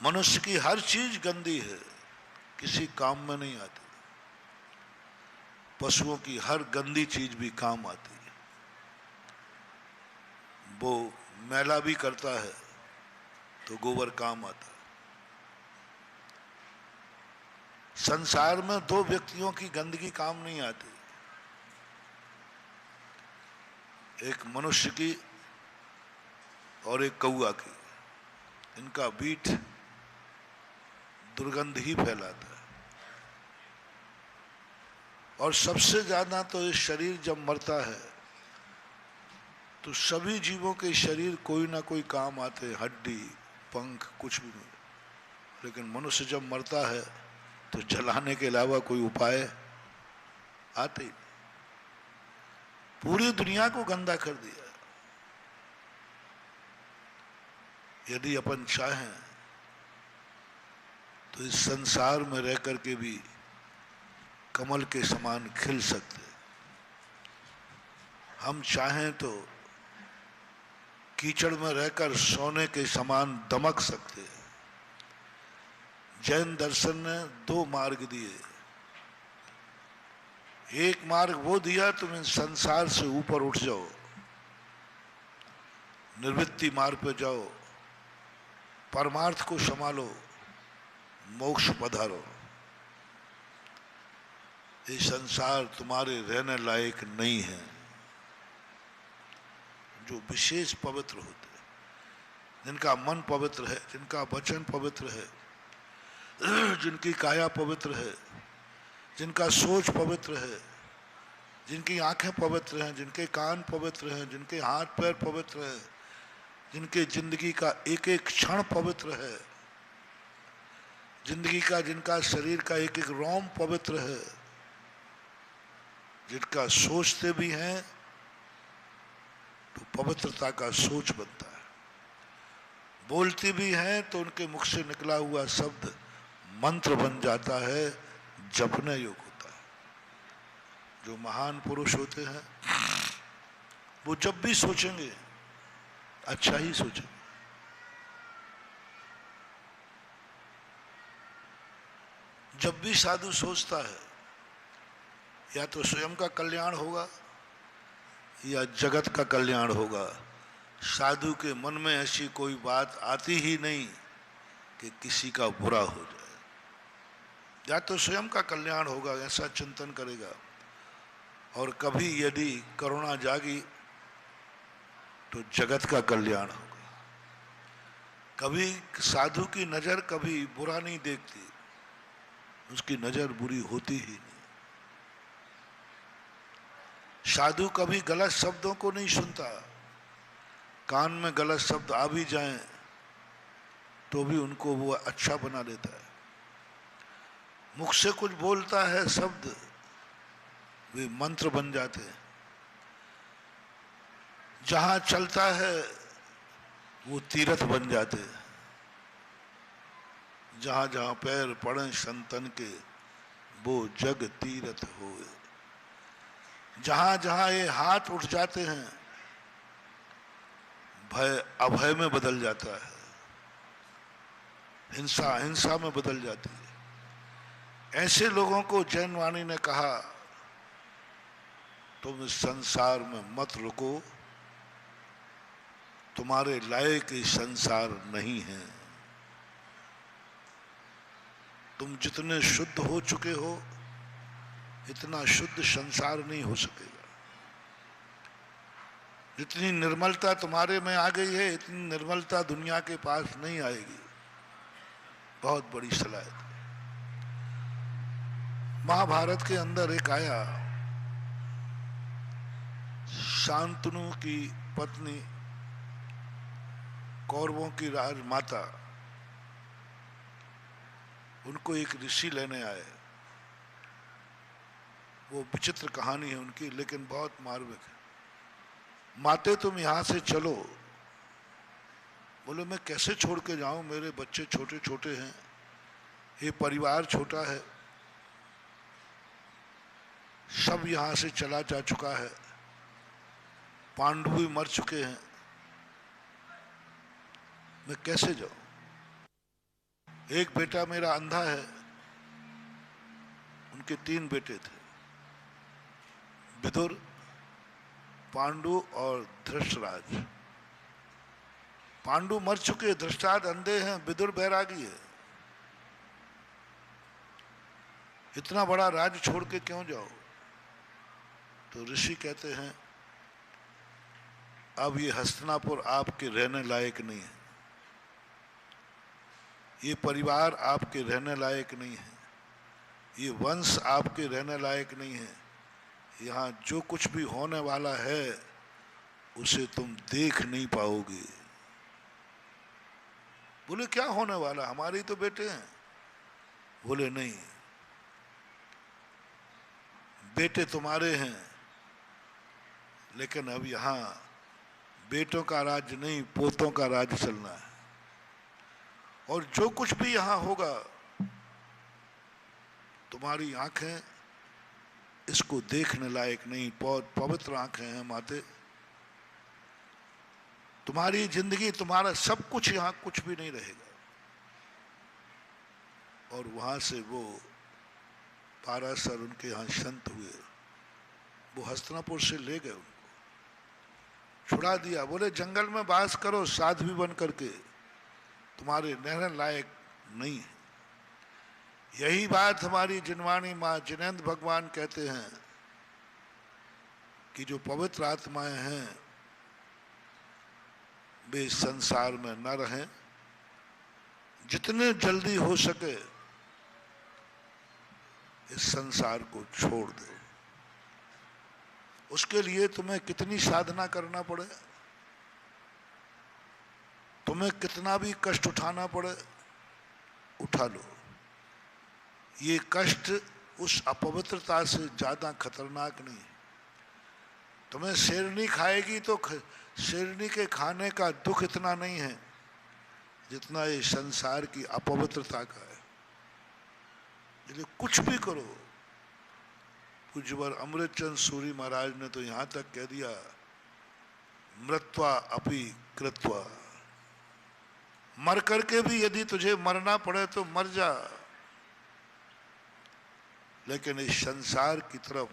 मनुष्य की हर चीज गंदी है, किसी काम में नहीं आती। पशुओं की हर गंदी चीज भी काम आती है। वो मैला भी करता है तो गोबर काम आता है। संसार में दो व्यक्तियों की गंदगी काम नहीं आती, एक मनुष्य की और एक कौआ की। इनका बीट दुर्गंध ही फैलाता है। और सबसे ज्यादा तो ये शरीर जब मरता है तो सभी जीवों के शरीर कोई ना कोई काम आते हैं, हड्डी पंख कुछ भी नहीं। लेकिन मनुष्य जब मरता है तो जलाने के अलावा कोई उपाय आते ही नहीं। पूरी दुनिया को गंदा कर दिया। यदि अपन चाहें तो इस संसार में रह करके भी कमल के समान खिल सकते। हम चाहें तो कीचड़ में रहकर सोने के समान दमक सकते हैं। जैन दर्शन ने दो मार्ग दिए। एक मार्ग वो दिया, तुम इन संसार से ऊपर उठ जाओ, निर्वृत्ति मार्ग पे जाओ, परमार्थ को संभालो, मोक्ष पधारो। ये संसार तुम्हारे रहने लायक नहीं है। जो विशेष पवित्र होते हैं, जिनका मन पवित्र है, जिनका वचन पवित्र है, जिनकी काया पवित्र है, जिनका सोच पवित्र है, जिनकी आंखें पवित्र हैं, जिनके कान पवित्र हैं, जिनके हाथ पैर पवित्र हैं, जिनके जिंदगी का एक एक क्षण पवित्र है, जिंदगी का जिनका शरीर का एक एक रोम पवित्र है, जिनका सोचते भी हैं तो पवित्रता का सोच बनता है, बोलते भी हैं तो उनके मुख से निकला हुआ शब्द मंत्र बन जाता है, जपने योग होता है। जो महान पुरुष होते हैं वो जब भी सोचेंगे अच्छा ही सोचेंगे। जब भी साधु सोचता है या तो स्वयं का कल्याण होगा या जगत का कल्याण होगा। साधु के मन में ऐसी कोई बात आती ही नहीं कि किसी का बुरा हो जाए। या तो स्वयं का कल्याण होगा, ऐसा चिंतन करेगा। और कभी यदि करुणा जागी तो जगत का कल्याण होगा। कभी साधु की नजर कभी बुरा नहीं देखती, उसकी नजर बुरी होती ही नहीं। साधु कभी गलत शब्दों को नहीं सुनता। कान में गलत शब्द आ भी जाएं तो भी उनको वो अच्छा बना देता है। मुख से कुछ बोलता है शब्द, वे मंत्र बन जाते हैं। जहां चलता है वो तीर्थ बन जाते हैं। जहां जहां पैर पड़े संतन के, वो जग तीर्थ होए। जहां जहां ये हाथ उठ जाते हैं, भय अभय में बदल जाता है, हिंसा हिंसा में बदल जाती है। ऐसे लोगों को जैन वाणी ने कहा, तुम इस संसार में मत रुको, तुम्हारे लायक ये संसार नहीं है। तुम जितने शुद्ध हो चुके हो, इतना शुद्ध संसार नहीं हो सकेगा। जितनी निर्मलता तुम्हारे में आ गई है, इतनी निर्मलता दुनिया के पास नहीं आएगी। बहुत बड़ी सलाहियत। महाभारत के अंदर एक आया, शांतनु की पत्नी, कौरवों की राजमाता, उनको एक ऋषि लेने आए। वो विचित्र कहानी है उनकी, लेकिन बहुत मार्मिक है। माते तुम यहां से चलो। बोले मैं कैसे छोड़ के जाऊं, मेरे बच्चे छोटे छोटे हैं, ये परिवार छोटा है, सब यहां से चला जा चुका है, पांडु भी मर चुके हैं, मैं कैसे जाऊं। एक बेटा मेरा अंधा है, उनके 3 बेटे थे, विदुर, पांडु और धृष्टराज। पांडु मर चुके, धृष्टराज अंधे हैं, विदुर बैरागी है। इतना बड़ा राज्य छोड़ के क्यों जाओ? तो ऋषि कहते हैं अब ये हस्तिनापुर आपके रहने लायक नहीं है, ये परिवार आपके रहने लायक नहीं है, ये वंश आपके रहने लायक नहीं है। यहाँ जो कुछ भी होने वाला है उसे तुम देख नहीं पाओगे। बोले क्या होने वाला, हमारे ही तो बेटे हैं। बोले नहीं, बेटे तुम्हारे हैं, लेकिन अब यहाँ बेटों का राज नहीं, पोतों का राज चलना है। और जो कुछ भी यहाँ होगा, तुम्हारी आंखें इसको देखने लायक नहीं। बहुत पवित्र आंखें हैं माते, तुम्हारी जिंदगी, तुम्हारा सब कुछ यहाँ कुछ भी नहीं रहेगा। और वहां से वो पाराशर उनके यहाँ संत हुए, वो हस्तिनापुर से ले गए, उनको छुड़ा दिया। बोले जंगल में वास करो साध्वी बन करके, तुम्हारे रहने लायक नहीं है। यही बात हमारी जिनवाणी माँ जिनेंद्र भगवान कहते हैं कि जो पवित्र आत्माएं हैं वे संसार में न रहें, जितने जल्दी हो सके इस संसार को छोड़ दो। उसके लिए तुम्हें कितनी साधना करना पड़े, तुम्हें कितना भी कष्ट उठाना पड़े, उठा लो। ये कष्ट उस अपवित्रता से ज्यादा खतरनाक नहीं है। तुम्हें शेरनी खाएगी तो शेरनी के खाने का दुख इतना नहीं है जितना ये संसार की अपवित्रता का है। इसलिए कुछ भी करो। पूज्यवर अमृतचंद सूरी महाराज ने तो यहां तक कह दिया, मृत्वा अपि कृत्वा, मर करके भी यदि तुझे मरना पड़े तो मर जा, लेकिन इस संसार की तरफ,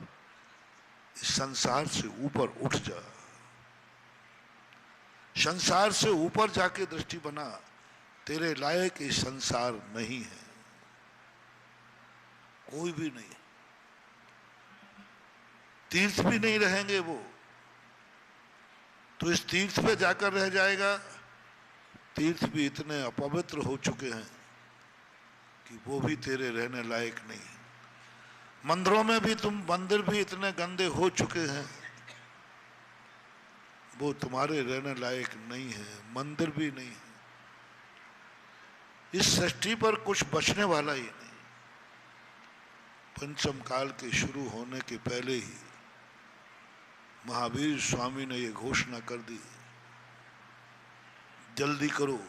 इस संसार से ऊपर उठ जा। संसार से ऊपर जाके दृष्टि बना, तेरे लायक ये संसार नहीं है, कोई भी नहीं। तीर्थ भी नहीं रहेंगे वो, तो इस तीर्थ पे जाकर रह जाएगा। तीर्थ भी इतने अपवित्र हो चुके हैं कि वो भी तेरे रहने लायक नहीं है। मंदिरों में भी मंदिर भी इतने गंदे हो चुके हैं, वो तुम्हारे रहने लायक नहीं है, मंदिर भी नहीं है। इस सृष्टि पर कुछ बचने वाला ही नहीं। पंचम काल के शुरू होने के पहले ही महावीर स्वामी ने ये घोषणा कर दी, जल्दी करो,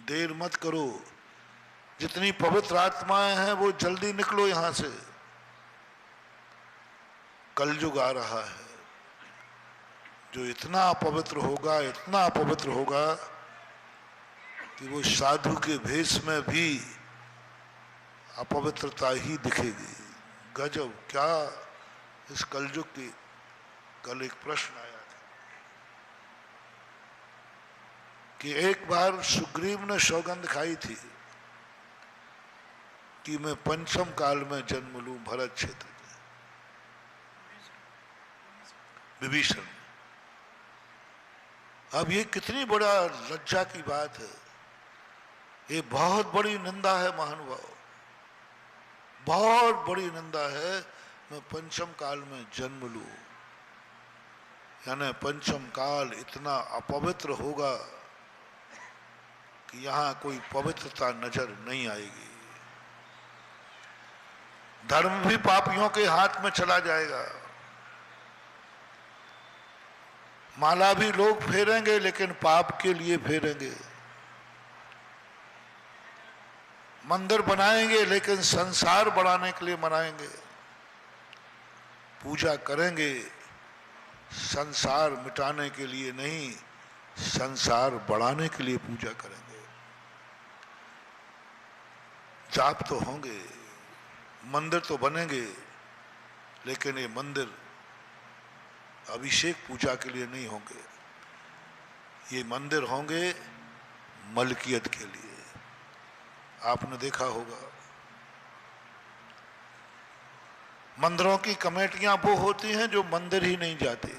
देर मत करो। जितनी पवित्र आत्माएं हैं वो जल्दी निकलो यहां से, कलयुग आ रहा है जो इतना अपवित्र होगा, इतना अपवित्र होगा कि वो साधु के भेष में भी अपवित्रता ही दिखेगी। गजब, क्या इस कलयुग की। कल एक प्रश्न आया था कि एक बार सुग्रीव ने सौगंध खाई थी कि मैं पंचम काल में जन्म लूं भरत क्षेत्र में, विभीषण। अब ये कितनी बड़ा लज्जा की बात है, ये बहुत बड़ी निंदा है महानुभाव, बहुत बड़ी निंदा है। मैं पंचम काल में जन्म लूं, यानी पंचम काल इतना अपवित्र होगा कि यहां कोई पवित्रता नजर नहीं आएगी। धर्म भी पापियों के हाथ में चला जाएगा। माला भी लोग फेरेंगे लेकिन पाप के लिए फेरेंगे। मंदिर बनाएंगे लेकिन संसार बढ़ाने के लिए बनाएंगे। पूजा करेंगे संसार मिटाने के लिए नहीं, संसार बढ़ाने के लिए पूजा करेंगे। जाप तो होंगे, मंदिर तो बनेंगे, लेकिन ये मंदिर अभिषेक पूजा के लिए नहीं होंगे। ये मंदिर होंगे मलकियत के लिए। आपने देखा होगा मंदिरों की कमेटियां वो होती हैं जो मंदिर ही नहीं जाते,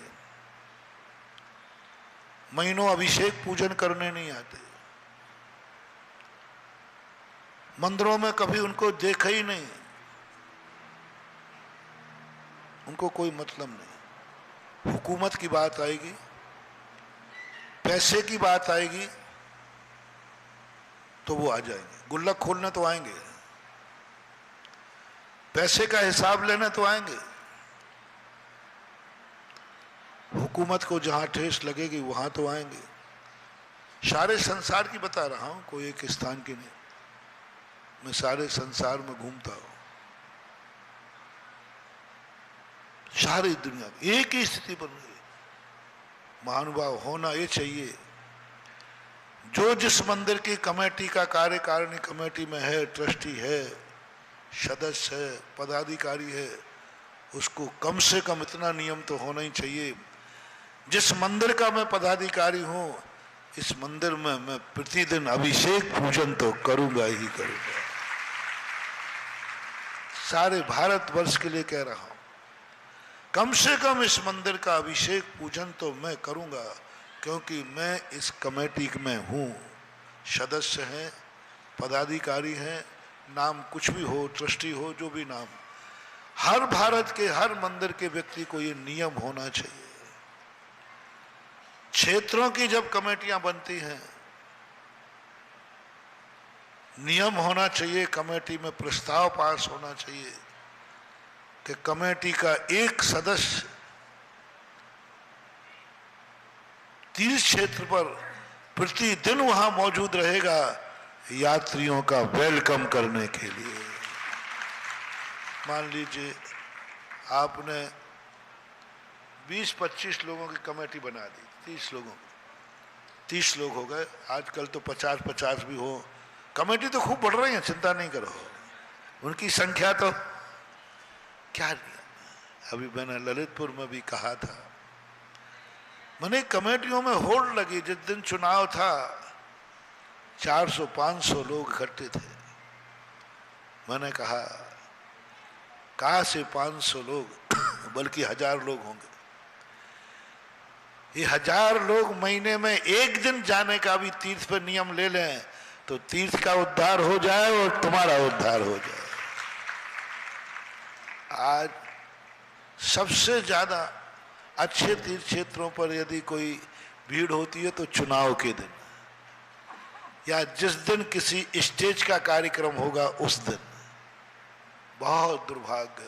महीनों अभिषेक पूजन करने नहीं आते, मंदिरों में कभी उनको देखा ही नहीं, उनको कोई मतलब नहीं। हुकूमत की बात आएगी, पैसे की बात आएगी तो वो आ जाएंगे। गुल्लक खोलने तो आएंगे, पैसे का हिसाब लेने तो आएंगे, हुकूमत को जहां ठेस लगेगी वहां तो आएंगे। सारे संसार की बता रहा हूं, कोई एक स्थान की नहीं, मैं सारे संसार में घूमता हूं। सारी दुनिया एक ही स्थिति बन रही है। महानुभाव होना ये चाहिए, जो जिस मंदिर की कमेटी का कार्यकारिणी कमेटी में है, ट्रस्टी है, सदस्य है, पदाधिकारी है, उसको कम से कम इतना नियम तो होना ही चाहिए, जिस मंदिर का मैं पदाधिकारी हूं, इस मंदिर में मैं प्रतिदिन अभिषेक पूजन तो करूंगा ही करूंगा। सारे भारतवर्ष के लिए कह रहा हूं, कम से कम इस मंदिर का अभिषेक पूजन तो मैं करूंगा, क्योंकि मैं इस कमेटी में हूं। सदस्य हैं, पदाधिकारी हैं, नाम कुछ भी हो, ट्रस्टी हो, जो भी नाम, हर भारत के हर मंदिर के व्यक्ति को ये नियम होना चाहिए। क्षेत्रों की जब कमेटियां बनती हैं, नियम होना चाहिए, कमेटी में प्रस्ताव पास होना चाहिए कि कमेटी का एक सदस्य तीर्थ क्षेत्र पर प्रतिदिन वहां मौजूद रहेगा यात्रियों का वेलकम करने के लिए। मान लीजिए आपने 20-25 लोगों की कमेटी बना दी, 30 लोगों की, 30 लोग हो गए, आजकल तो 50-50 भी हो, कमेटी तो खूब बढ़ रही है, चिंता नहीं करो, उनकी संख्या तो क्या नहीं। अभी मैंने ललितपुर में भी कहा था, मैंने कमेटियों में होड़ लगी, जिस दिन चुनाव था 400-500 लोग इकट्ठे थे। मैंने कहा से 500 लोग बल्कि 1000 लोग होंगे, ये 1000 लोग महीने में एक दिन जाने का भी तीर्थ पर नियम ले लें तो तीर्थ का उद्धार हो जाए और तुम्हारा उद्धार हो जाए। आज सबसे ज्यादा अच्छे तीर्थ क्षेत्रों पर यदि कोई भीड़ होती है तो चुनाव के दिन, या जिस दिन किसी स्टेज का कार्यक्रम होगा उस दिन। बहुत दुर्भाग्य,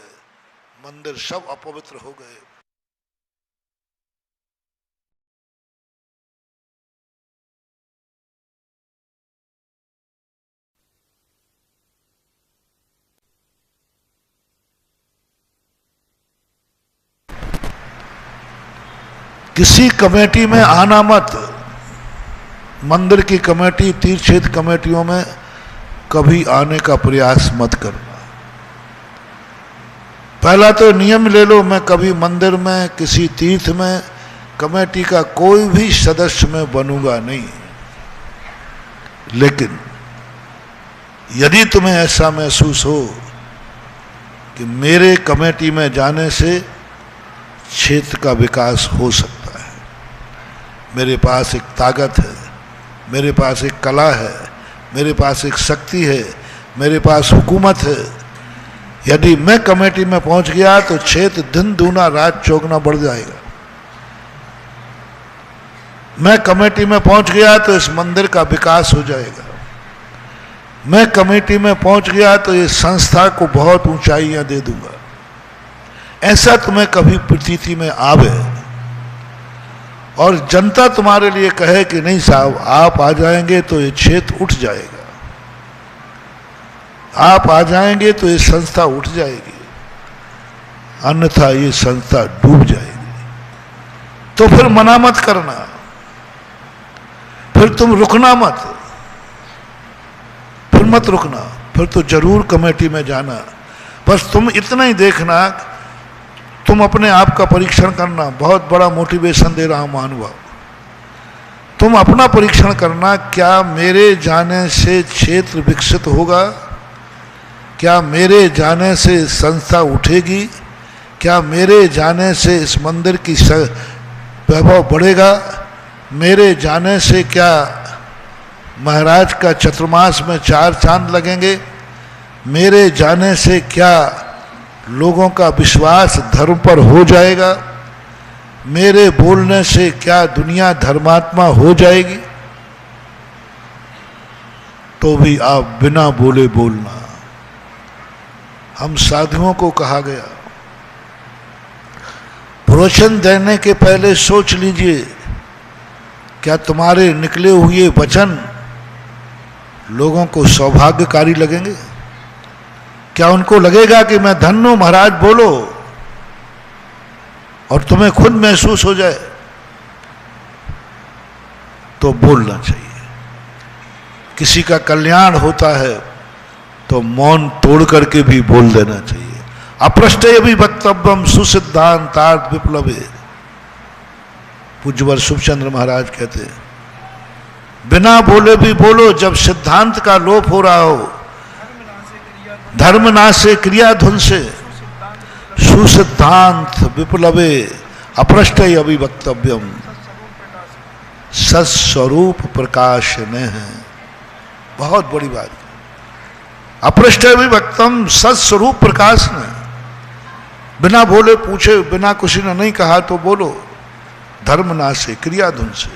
मंदिर सब अपवित्र हो गए। किसी कमेटी में आना मत, मंदिर की कमेटी, तीर्थ क्षेत्र कमेटियों में कभी आने का प्रयास मत करना। पहला तो नियम ले लो, मैं कभी मंदिर में, किसी तीर्थ में कमेटी का कोई भी सदस्य में बनूंगा नहीं। लेकिन यदि तुम्हें ऐसा महसूस हो कि मेरे कमेटी में जाने से क्षेत्र का विकास हो सकता है, मेरे पास एक ताकत है, मेरे पास एक कला है, मेरे पास एक शक्ति है, मेरे पास हुकूमत है, यदि मैं कमेटी में पहुंच गया तो क्षेत्र दिन दूना रात चौगुना बढ़ जाएगा। मैं कमेटी में पहुंच गया तो इस मंदिर का विकास हो जाएगा। मैं कमेटी में पहुंच गया तो इस संस्था को बहुत ऊंचाइयां दे दूंगा। ऐसा तुम्हें कभी प्रतीति में आवे और जनता तुम्हारे लिए कहे कि नहीं साहब आप आ जाएंगे तो ये क्षेत्र उठ जाएगा, आप आ जाएंगे तो ये संस्था उठ जाएगी, अन्यथा ये संस्था डूब जाएगी। तो फिर मना मत करना, फिर तुम रुकना मत, फिर मत रुकना, फिर तो जरूर कमेटी में जाना। बस तुम इतना ही देखना, तुम अपने आप का परीक्षण करना। बहुत बड़ा मोटिवेशन दे रहा हूं महानुभाव। तुम अपना परीक्षण करना, क्या मेरे जाने से क्षेत्र विकसित होगा? क्या मेरे जाने से संस्था उठेगी? क्या मेरे जाने से इस मंदिर की वैभव बढ़ेगा? मेरे जाने से क्या महाराज का चतुर्मास में 4 चांद लगेंगे? मेरे जाने से क्या लोगों का विश्वास धर्म पर हो जाएगा? मेरे बोलने से क्या दुनिया धर्मात्मा हो जाएगी? तो भी आप बिना बोले बोलना। हम साधुओं को कहा गया, प्रवचन देने के पहले सोच लीजिए, क्या तुम्हारे निकले हुए वचन लोगों को सौभाग्यकारी लगेंगे? क्या उनको लगेगा कि मैं धन्य हूं महाराज बोलो, और तुम्हें खुद महसूस हो जाए? तो बोलना चाहिए। किसी का कल्याण होता है तो मौन तोड़ करके भी बोल देना चाहिए। अपृष्टे भी वक्तव्यम सुसिद्धांतार्थ विप्लवे। पूज्यवर शुभचंद्र महाराज कहते हैं, बिना बोले भी बोलो। जब सिद्धांत का लोप हो रहा हो, धर्म नासे क्रिया ध्वन से, सुसिद्धांत विप्लवे अपृष्ट अभिवक्तव्यम सत्स्वरूप प्रकाश ने है। बहुत बड़ी बात। अपृष्ट अभिवक्तम सत्स्वरूप प्रकाश ने। बिना बोले पूछे, बिना किसी ने नहीं कहा तो बोलो। धर्म नाश से क्रिया धुन से,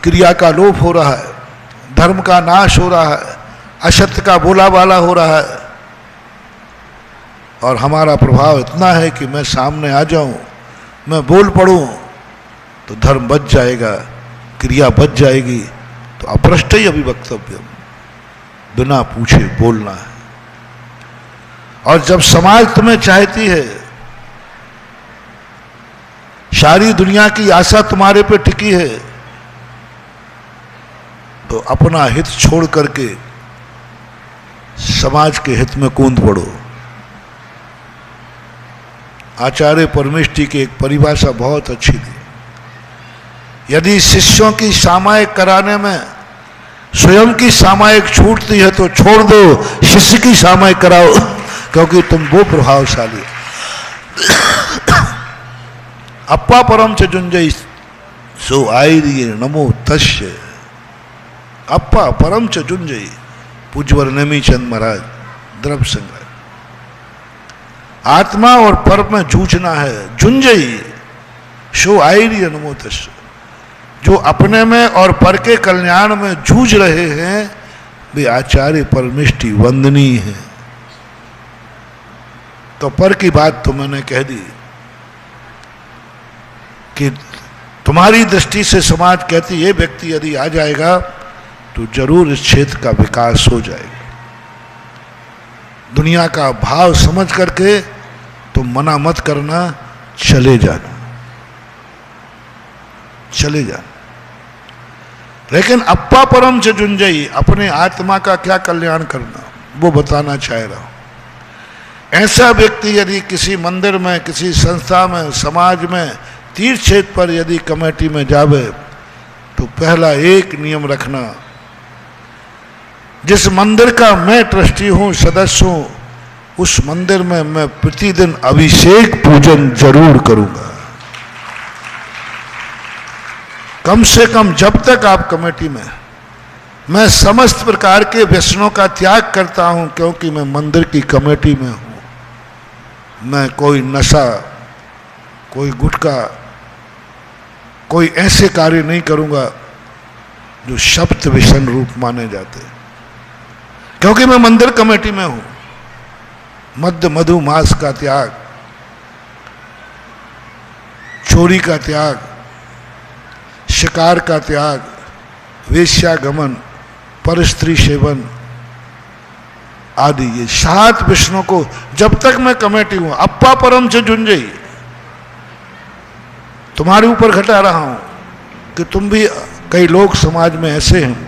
क्रिया का लोप हो रहा है, धर्म का नाश हो रहा है, असत्य का बोला बाला हो रहा है, और हमारा प्रभाव इतना है कि मैं सामने आ जाऊं, मैं बोल पड़ूं तो धर्म बच जाएगा, क्रिया बच जाएगी। तो अपृष्ट ही अभिवक्तव्यम, बिना पूछे बोलना है। और जब समाज तुम्हें चाहती है, सारी दुनिया की आशा तुम्हारे पे टिकी है, तो अपना हित छोड़ करके समाज के हित में कूद पड़ो। आचार्य परमेष्ठी की एक परिभाषा बहुत अच्छी थी, यदि शिष्यों की सामायिक कराने में स्वयं की सामायिक छूटती है तो छोड़ दो, शिष्य की सामायिक कराओ, क्योंकि तुम वो प्रभावशाली। अप्पा परम च जुंजई सो आयरिये नमो तस्य। अप्पा परम च जुंजई, पूज्यवर नेमी चंद महाराज द्रव्य संग्रह। आत्मा और पर में जूझना है। जुंजई सो आयरिये नमो तस्य, जो अपने में और पर के कल्याण में जूझ रहे हैं, वे आचार्य परमेष्ठी वंदनीय है। तो पर की बात तो मैंने कह दी कि तुम्हारी दृष्टि से समाज कहती, ये व्यक्ति यदि आ जाएगा तो जरूर इस क्षेत्र का विकास हो जाएगा। दुनिया का भाव समझ करके तुम मना मत करना, चले जाना, चले जाना। लेकिन अप्पा परम च जुंजई, अपने आत्मा का क्या कल्याण करना, वो बताना चाह रहा हूं। ऐसा व्यक्ति यदि किसी मंदिर में, किसी संस्था में, समाज में, तीर्थ क्षेत्र पर यदि कमेटी में जावे, तो पहला एक नियम रखना, जिस मंदिर का मैं ट्रस्टी हूं, सदस्य हूं, उस मंदिर में मैं प्रतिदिन अभिषेक पूजन जरूर करूंगा। कम से कम जब तक आप कमेटी में। मैं समस्त प्रकार के व्यसनों का त्याग करता हूं, क्योंकि मैं मंदिर की कमेटी में हूं। मैं कोई नशा, कोई गुटखा, कोई ऐसे कार्य नहीं करूंगा जो शब्द व्यसन रूप माने जाते, क्योंकि मैं मंदिर कमेटी में हूं। मद्य मधु मांस का त्याग, चोरी का त्याग, शिकार का त्याग, वेश्यागमन, परस्त्री सेवन आदि, ये 7 विष्णु को जब तक मैं कमेटी हूं, अप्पा परम से जुंजई, तुम्हारे ऊपर घटा रहा हूं कि तुम भी, कई लोग समाज में ऐसे हैं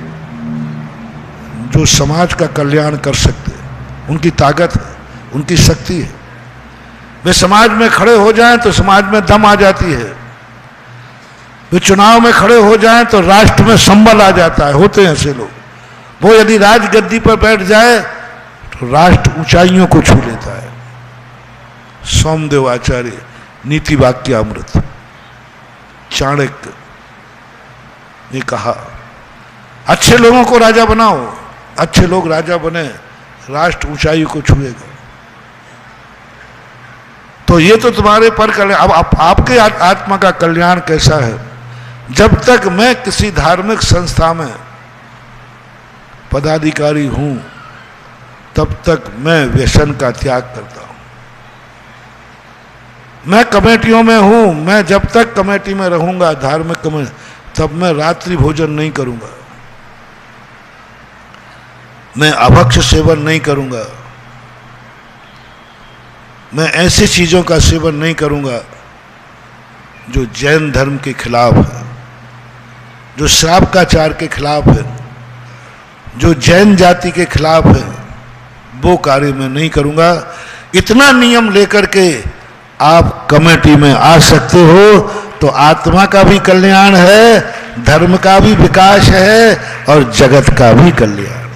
जो समाज का कल्याण कर सकते हैं। उनकी ताकत है, उनकी शक्ति है। वे समाज में खड़े हो जाएं तो समाज में दम आ जाती है। वे चुनाव में खड़े हो जाएं तो राष्ट्र में संबल आ जाता है। होते हैं ऐसे लोग। वो यदि राजगद्दी पर बैठ जाए तो राष्ट्र ऊंचाइयों को छू लेता है। सोमदेव आचार्य, नीति वाक्यामृत, चाणक्य ने कहा, अच्छे लोगों को राजा बनाओ, अच्छे लोग राजा बने, राष्ट्र ऊंचाई को छुएगा। तो ये तो तुम्हारे पर कल्याण। अब आपके आत्मा का कल्याण कैसा है? जब तक मैं किसी धार्मिक संस्था में पदाधिकारी हूं तब तक मैं व्यसन का त्याग करता हूं। मैं कमेटियों में हूं, मैं जब तक कमेटी में रहूंगा, धार्मिक कमेटी, तब मैं रात्रि भोजन नहीं करूंगा, मैं अभक्ष सेवन नहीं करूंगा, मैं ऐसी चीजों का सेवन नहीं करूंगा जो जैन धर्म के खिलाफ है, जो श्रावकाचार के खिलाफ है, जो जैन जाति के खिलाफ है, वो कार्य मैं नहीं करूंगा। इतना नियम लेकर के आप कमेटी में आ सकते हो तो आत्मा का भी कल्याण है, धर्म का भी विकास है और जगत का भी कल्याण।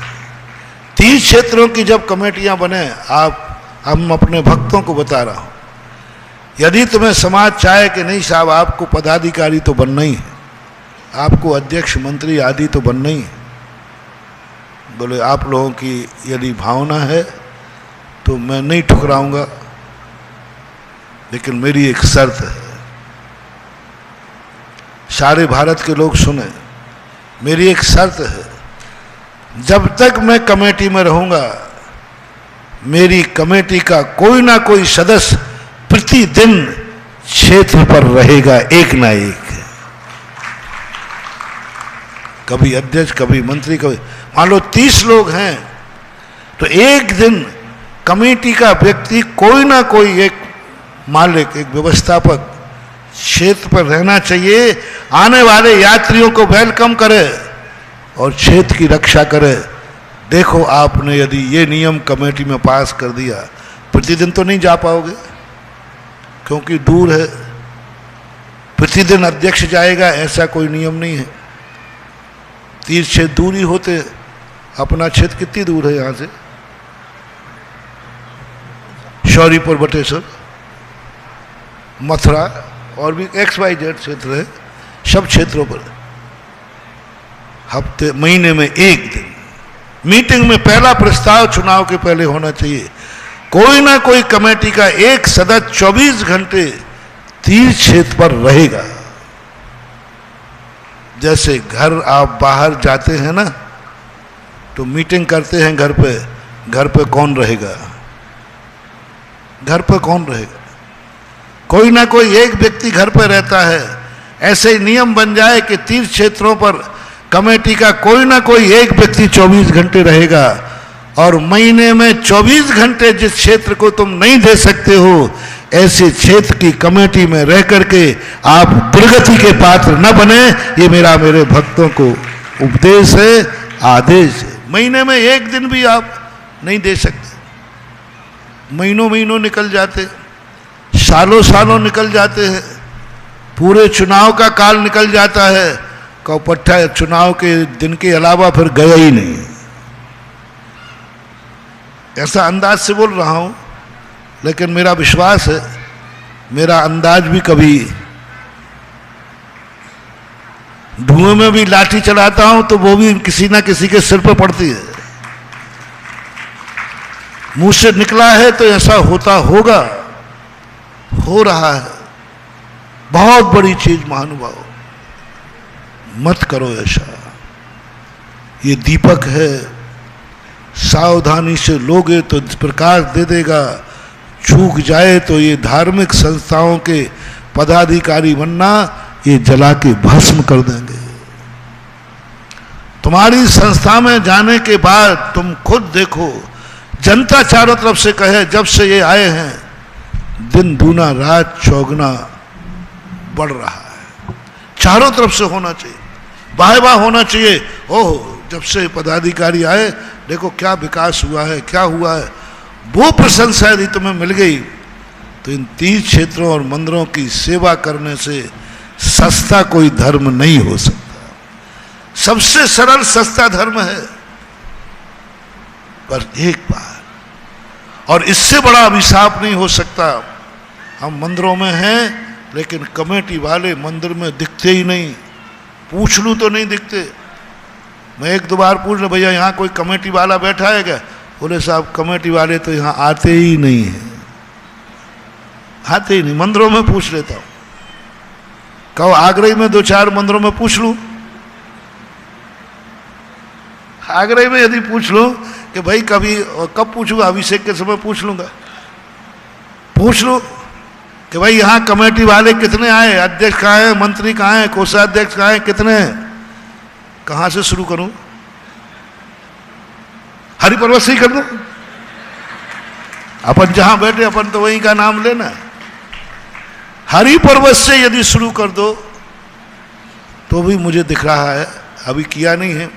30 क्षेत्रों की जब कमेटियां बने, हम अपने भक्तों को बता रहा हूं, यदि तुम्हें समाज चाहे कि नहीं साहब आपको पदाधिकारी तो बनना ही है, आपको अध्यक्ष मंत्री आदि तो बनना ही है, बोले आप लोगों की यदि भावना है तो मैं नहीं ठुकराऊंगा, लेकिन मेरी एक शर्त है। सारे भारत के लोग सुने, मेरी एक शर्त है, जब तक मैं कमेटी में रहूंगा मेरी कमेटी का कोई ना कोई सदस्य प्रतिदिन क्षेत्र पर रहेगा, एक ना एक, कभी अध्यक्ष, कभी मंत्री, कभी मान लो 30 लोग हैं तो एक दिन कमेटी का व्यक्ति कोई ना कोई एक मालिक, एक व्यवस्थापक क्षेत्र पर रहना चाहिए, आने वाले यात्रियों को वेलकम करे और क्षेत्र की रक्षा करे। देखो आपने यदि ये नियम कमेटी में पास कर दिया, प्रतिदिन तो नहीं जा पाओगे क्योंकि दूर है, प्रतिदिन अध्यक्ष जाएगा ऐसा कोई नियम नहीं है। 30 क्षेत्र दूर ही होते। अपना क्षेत्र कितनी दूर है यहाँ से? शौरीपुर, बटेश्वर, मथुरा और भी XYZ क्षेत्र है, सब क्षेत्रों पर हफ्ते महीने में एक दिन मीटिंग में पहला प्रस्ताव चुनाव के पहले होना चाहिए। कोई ना कोई कमेटी का एक सदस्य 24 घंटे 30 क्षेत्र पर रहेगा। जैसे घर आप बाहर जाते हैं ना तो मीटिंग करते हैं घर पे कौन रहेगा? घर पे कौन रहेगा? कोई ना कोई एक व्यक्ति घर पे रहता है। ऐसे ही नियम बन जाए कि 30 क्षेत्रों पर कमेटी का कोई ना कोई एक व्यक्ति 24 घंटे रहेगा और महीने में 24 घंटे जिस क्षेत्र को तुम नहीं दे सकते हो ऐसे क्षेत्र की कमेटी में रह करके आप दुर्गति के पात्र न बने, ये मेरे भक्तों को उपदेश है, आदेश है। महीने में एक दिन भी आप नहीं दे सकते, महीनों महीनों निकल जाते, सालों सालों निकल जाते हैं, पूरे चुनाव का काल निकल जाता है, कौपट्टा चुनाव के दिन के अलावा फिर गया ही नहीं। ऐसा अंदाज से बोल रहा हूं, लेकिन मेरा विश्वास है मेरा अंदाज भी कभी धुएं में भी लाठी चलाता हूं तो वो भी किसी ना किसी के सिर पर पड़ती है। मुंह से निकला है तो ऐसा होता होगा, हो रहा है। बहुत बड़ी चीज महानुभाव, मत करो ऐसा। ये दीपक है, सावधानी से लोगे तो प्रकाश दे देगा, चूक जाए तो ये धार्मिक संस्थाओं के पदाधिकारी बनना ये जला के भस्म कर देंगे। तुम्हारी संस्था में जाने के बाद तुम खुद देखो, जनता चारों तरफ से कहे जब से ये आए हैं दिन दूना रात चौगुना बढ़ रहा है। चारों तरफ से होना चाहिए, वाह होना चाहिए। ओह जब से पदाधिकारी आए देखो क्या विकास हुआ है, क्या हुआ है। वो प्रशंसा यदि तुम्हें मिल गई तो इन तीर्थ क्षेत्रों और मंदिरों की सेवा करने से सस्ता कोई धर्म नहीं हो सकता। सबसे सरल सस्ता धर्म है। पर एक बार, और इससे बड़ा अभिशाप नहीं हो सकता। हम मंदिरों में हैं लेकिन कमेटी वाले मंदिर में दिखते ही नहीं। पूछ लूं तो नहीं दिखते। मैं एक दो बार पूछ रहा, भैया यहाँ कोई कमेटी वाला बैठा है क्या? बोले साहब कमेटी वाले तो यहाँ आते ही नहीं है, आते ही नहीं। मंदिरों में पूछ लेता हूं, कहो आगरा में दो चार मंदिरों में पूछ लूं, आगरा में यदि पूछ लूं कि भाई कभी, कब पूछूंगा, अभिषेक के समय पूछ लूंगा, पूछ लूं कि भाई यहाँ कमेटी वाले कितने आए, अध्यक्ष कहाँ हैं, मंत्री कहाँ हैं, कोषाध्यक्ष कहाँ हैं, कितने हैं? कहाँ से शुरू करूं? हरिपर्वत से ही कर दो। अपन जहां बैठे अपन तो वहीं का नाम लेना। हरिपर्वत से यदि शुरू कर दो तो भी मुझे दिख रहा है, अभी किया नहीं है,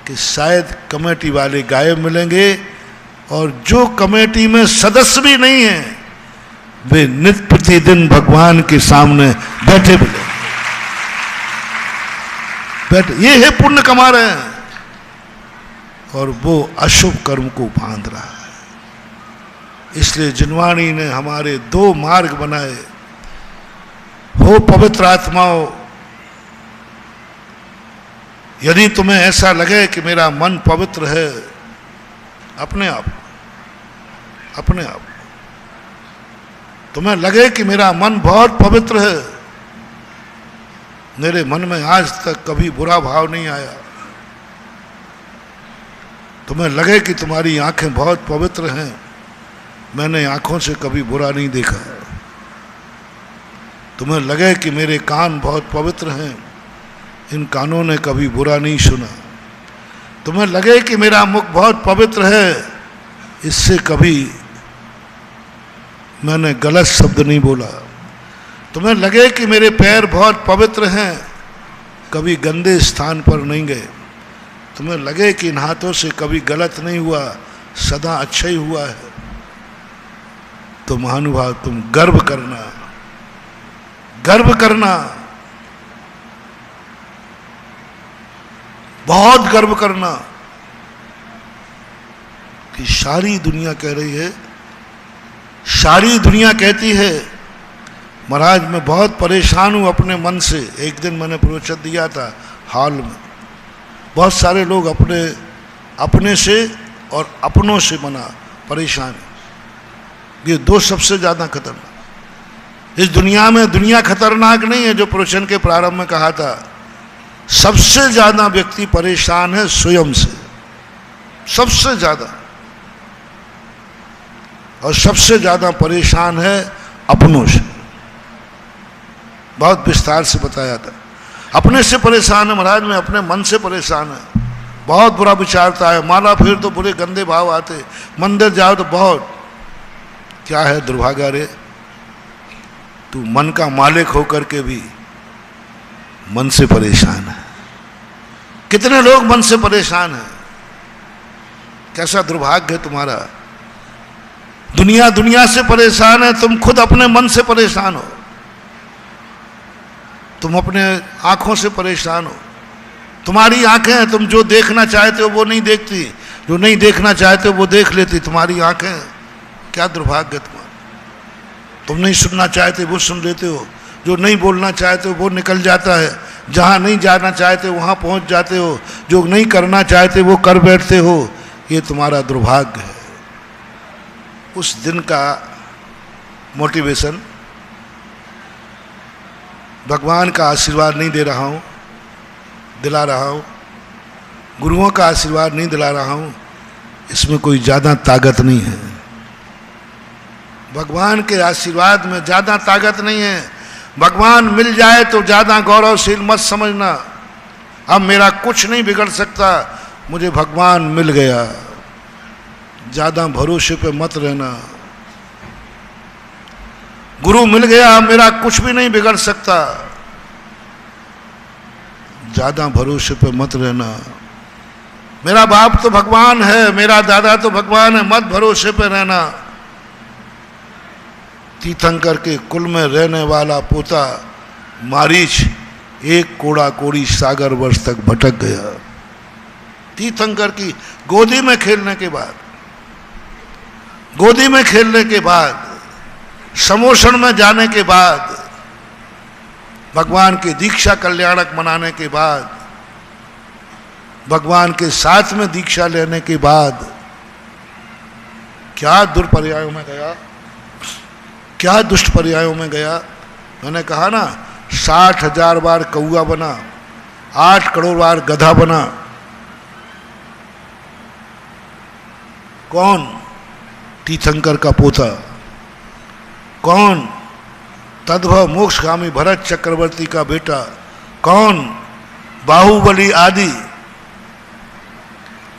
कि शायद कमेटी वाले गायब मिलेंगे, और जो कमेटी में सदस्य भी नहीं है वे नित्य प्रतिदिन भगवान के सामने बैठे मिलेंगे। ये है पुण्य कमा रहे हैं और वो अशुभ कर्म को बांध रहा है। इसलिए जिनवाणी ने हमारे दो मार्ग बनाए। हो पवित्र आत्माओं, यदि तुम्हें ऐसा लगे कि मेरा मन पवित्र है, अपने आप तुम्हें लगे कि मेरा मन बहुत पवित्र है, मेरे मन में आज तक कभी बुरा भाव नहीं आया, तुम्हें लगे कि तुम्हारी आंखें बहुत पवित्र हैं, मैंने आंखों से कभी बुरा नहीं देखा, तुम्हें लगे कि मेरे कान बहुत पवित्र हैं, इन कानों ने कभी बुरा नहीं सुना, तुम्हें लगे कि मेरा मुख बहुत पवित्र है, इससे कभी मैंने गलत शब्द नहीं बोला, तुम्हें लगे कि मेरे पैर बहुत पवित्र हैं, कभी गंदे स्थान पर नहीं गए, तुम्हें लगे कि इन हाथों से कभी गलत नहीं हुआ, सदा अच्छा ही हुआ है, तो महानुभाव तुम गर्व करना, बहुत गर्व करना कि सारी दुनिया कह रही है, सारी दुनिया कहती है महाराज मैं बहुत परेशान हूँ अपने मन से। एक दिन मैंने प्रवचन दिया था हॉल में, बहुत सारे लोग अपने से और अपनों से मना परेशान है। ये दो सबसे ज़्यादा खतरनाक। इस दुनिया में दुनिया खतरनाक नहीं है, जो प्रवचन के प्रारंभ में कहा था, सबसे ज़्यादा व्यक्ति परेशान है स्वयं से, सबसे ज़्यादा, और सबसे ज़्यादा परेशान है अपनों से। बहुत विस्तार से बताया था। अपने से परेशान है महाराज, मैं अपने मन से परेशान है, बहुत बुरा विचारता है, माला फिर तो बुरे गंदे भाव आते, मंदिर जाओ तो बहुत, क्या है दुर्भाग्य रे, तू मन का मालिक होकर के भी मन से परेशान है। कितने लोग मन से परेशान हैं, कैसा दुर्भाग्य है तुम्हारा। दुनिया से परेशान है, तुम खुद अपने मन से परेशान हो, तुम अपने आंखों से परेशान हो। तुम्हारी आंखें हैं, तुम जो देखना चाहते हो वो नहीं देखती, जो नहीं देखना चाहते हो वो देख लेती तुम्हारी आंखें। क्या दुर्भाग्य तुम्हारा। तुम नहीं सुनना चाहते वो सुन लेते हो, जो नहीं बोलना चाहते हो वो निकल जाता है, जहाँ नहीं जाना चाहते वहाँ पहुँच जाते हो, जो नहीं करना चाहते वो कर बैठते हो। ये तुम्हारा दुर्भाग्य है। उस दिन का मोटिवेशन भगवान का आशीर्वाद नहीं दे रहा हूँ, दिला रहा हूँ, गुरुओं का आशीर्वाद नहीं दिला रहा हूँ, इसमें कोई ज़्यादा ताकत नहीं है। भगवान के आशीर्वाद में ज़्यादा ताकत नहीं है। भगवान मिल जाए तो ज़्यादा गौरवशील मत समझना, अब मेरा कुछ नहीं बिगड़ सकता, मुझे भगवान मिल गया, ज़्यादा भरोसे पे मत रहना। गुरु मिल गया, मेरा कुछ भी नहीं बिगड़ सकता, ज़्यादा भरोसे पे मत रहना। मेरा बाप तो भगवान है, मेरा दादा तो भगवान है, मत भरोसे पे रहना। तीर्थंकर के कुल में रहने वाला पोता मारीच एक कोड़ा कोड़ी सागर वर्ष तक भटक गया। तीर्थंकर की गोदी में खेलने के बाद, गोदी में खेलने के बाद, समोषण में जाने के बाद, भगवान की दीक्षा कल्याणक मनाने के बाद, भगवान के साथ में दीक्षा लेने के बाद क्या दुष्पर्यायों में गया, क्या दुष्ट पर्यायों में गया। मैंने कहा ना, 60,000 बार कौआ बना, 8 करोड़ बार गधा बना। कौन? तीर्थंकर का पोता। कौन? तद्भव मोक्षगामी भरत चक्रवर्ती का बेटा। कौन? बाहुबली आदि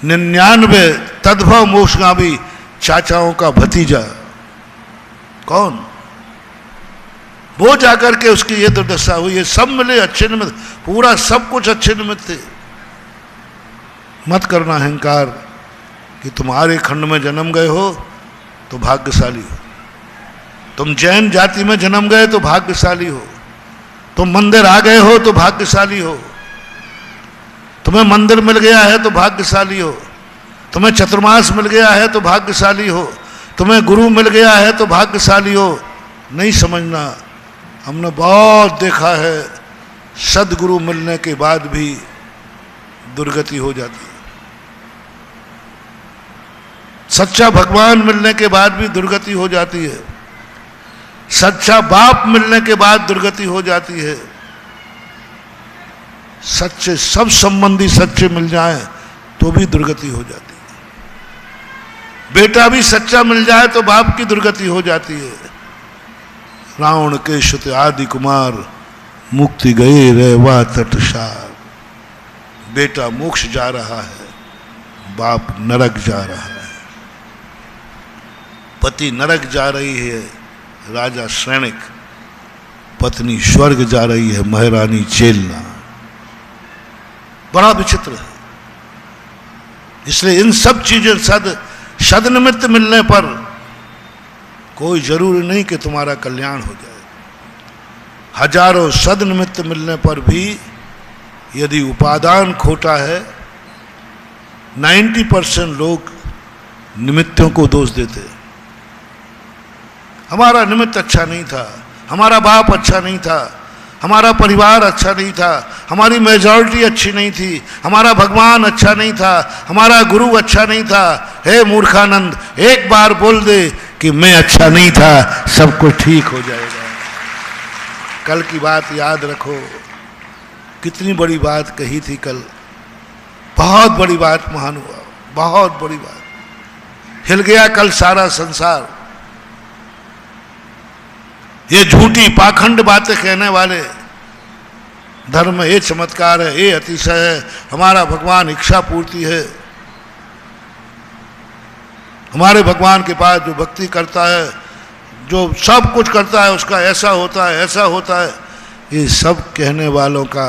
99 तद्भव मोक्षगामी चाचाओं का भतीजा। कौन? वो जाकर के उसकी ये दुर्दशा हुई। ये सब मिले अच्छे निमित्त, पूरा सब कुछ अच्छे निमित्त थे। मत करना अहंकार कि तुम्हारे खंड में जन्म गए हो तो भाग्यशाली हो, तुम जैन जाति में जन्म गए तो भाग्यशाली हो, तुम मंदिर आ गए हो तो भाग्यशाली हो, तुम्हें मंदिर मिल गया है तो भाग्यशाली हो, तुम्हें चतुर्मास मिल गया है तो भाग्यशाली हो, तुम्हें गुरु मिल गया है तो भाग्यशाली हो। नहीं समझना। हमने बहुत देखा है, सदगुरु मिलने के बाद भी दुर्गति हो जाती है, सच्चा भगवान मिलने के बाद भी दुर्गति हो जाती है, सच्चा बाप मिलने के बाद दुर्गति हो जाती है। सच्चे सब संबंधी सच्चे मिल जाएं तो भी दुर्गति हो जाती है। बेटा भी सच्चा मिल जाए तो बाप की दुर्गति हो जाती है। रावण के सुत आदि कुमार मुक्ति गए रेवा तटसार। बेटा मोक्ष जा रहा है, बाप नरक जा रहा है। पति नरक जा रही है, राजा सैनिक, पत्नी स्वर्ग जा रही है, महारानी चेलना। बड़ा विचित्र है। इसलिए इन सब चीजें सद निमित्त मिलने पर कोई जरूरी नहीं कि तुम्हारा कल्याण हो जाए। हजारों सद निमित्त मिलने पर भी यदि उपादान खोटा है, 90% लोग निमित्तों को दोष देते हैं। हमारा निमित्त अच्छा नहीं था, हमारा बाप अच्छा नहीं था, हमारा परिवार अच्छा नहीं था, हमारी मेजॉरिटी अच्छी नहीं थी, हमारा भगवान अच्छा नहीं था, हमारा गुरु अच्छा नहीं था। हे मूर्खानंद, एक बार बोल दे कि मैं अच्छा नहीं था, सब कुछ ठीक हो जाएगा। कल की बात याद रखो, कितनी बड़ी बात कही थी कल, बहुत बड़ी बात महान हुआ, बहुत बड़ी बात। हिल गया कल सारा संसार। ये झूठी पाखंड बातें कहने वाले, धर्म ये चमत्कार है, ये अतिशय है, हमारा भगवान इच्छा पूर्ति है, हमारे भगवान के पास जो भक्ति करता है, जो सब कुछ करता है, उसका ऐसा होता है, ऐसा होता है। ये सब कहने वालों का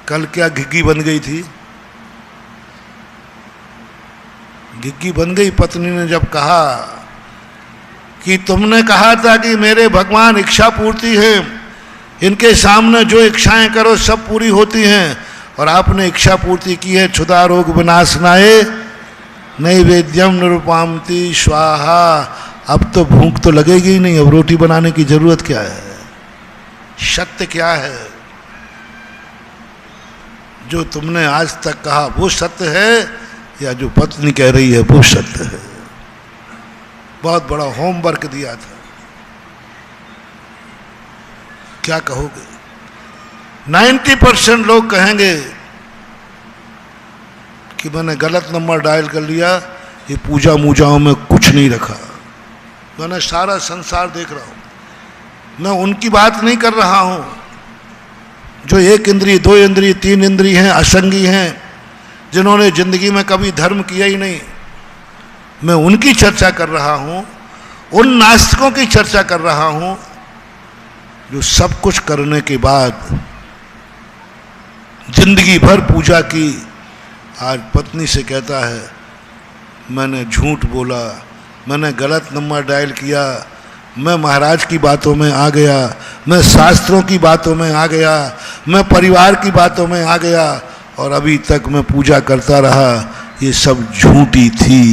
कल क्या घिग्गी बन गई थी। घिग्गी बन गई। पत्नी ने जब कहा कि तुमने कहा था कि मेरे भगवान इच्छा पूर्ति है, इनके सामने जो इच्छाएं करो सब पूरी होती हैं, और आपने इच्छा पूर्ति की है। क्षुधा रोग विनाशनाय नैवेद्यम निरुपामति स्वाहा। अब तो भूख तो लगेगी ही नहीं, अब रोटी बनाने की जरूरत क्या है। सत्य क्या है? जो तुमने आज तक कहा वो सत्य है, या जो पत्नी कह रही है वो सत्य है। बहुत बड़ा होमवर्क दिया था। क्या कहोगे? 90% लोग कहेंगे कि मैंने गलत नंबर डायल कर लिया, ये पूजा मूजाओं में कुछ नहीं रखा। मैंने सारा संसार देख रहा हूं। मैं उनकी बात नहीं कर रहा हूं जो 1 इंद्रिय 2 इंद्रिय 3 इंद्रिय हैं, असंगी हैं, जिन्होंने जिंदगी में कभी धर्म किया ही नहीं। मैं उनकी चर्चा कर रहा हूं, उन नास्तिकों की चर्चा कर रहा हूं जो सब कुछ करने के बाद जिंदगी भर पूजा की, आज पत्नी से कहता है मैंने झूठ बोला, मैंने गलत नंबर डायल किया, मैं महाराज की बातों में आ गया, मैं शास्त्रों की बातों में आ गया, मैं परिवार की बातों में आ गया, और अभी तक मैं पूजा करता रहा, ये सब झूठी थी।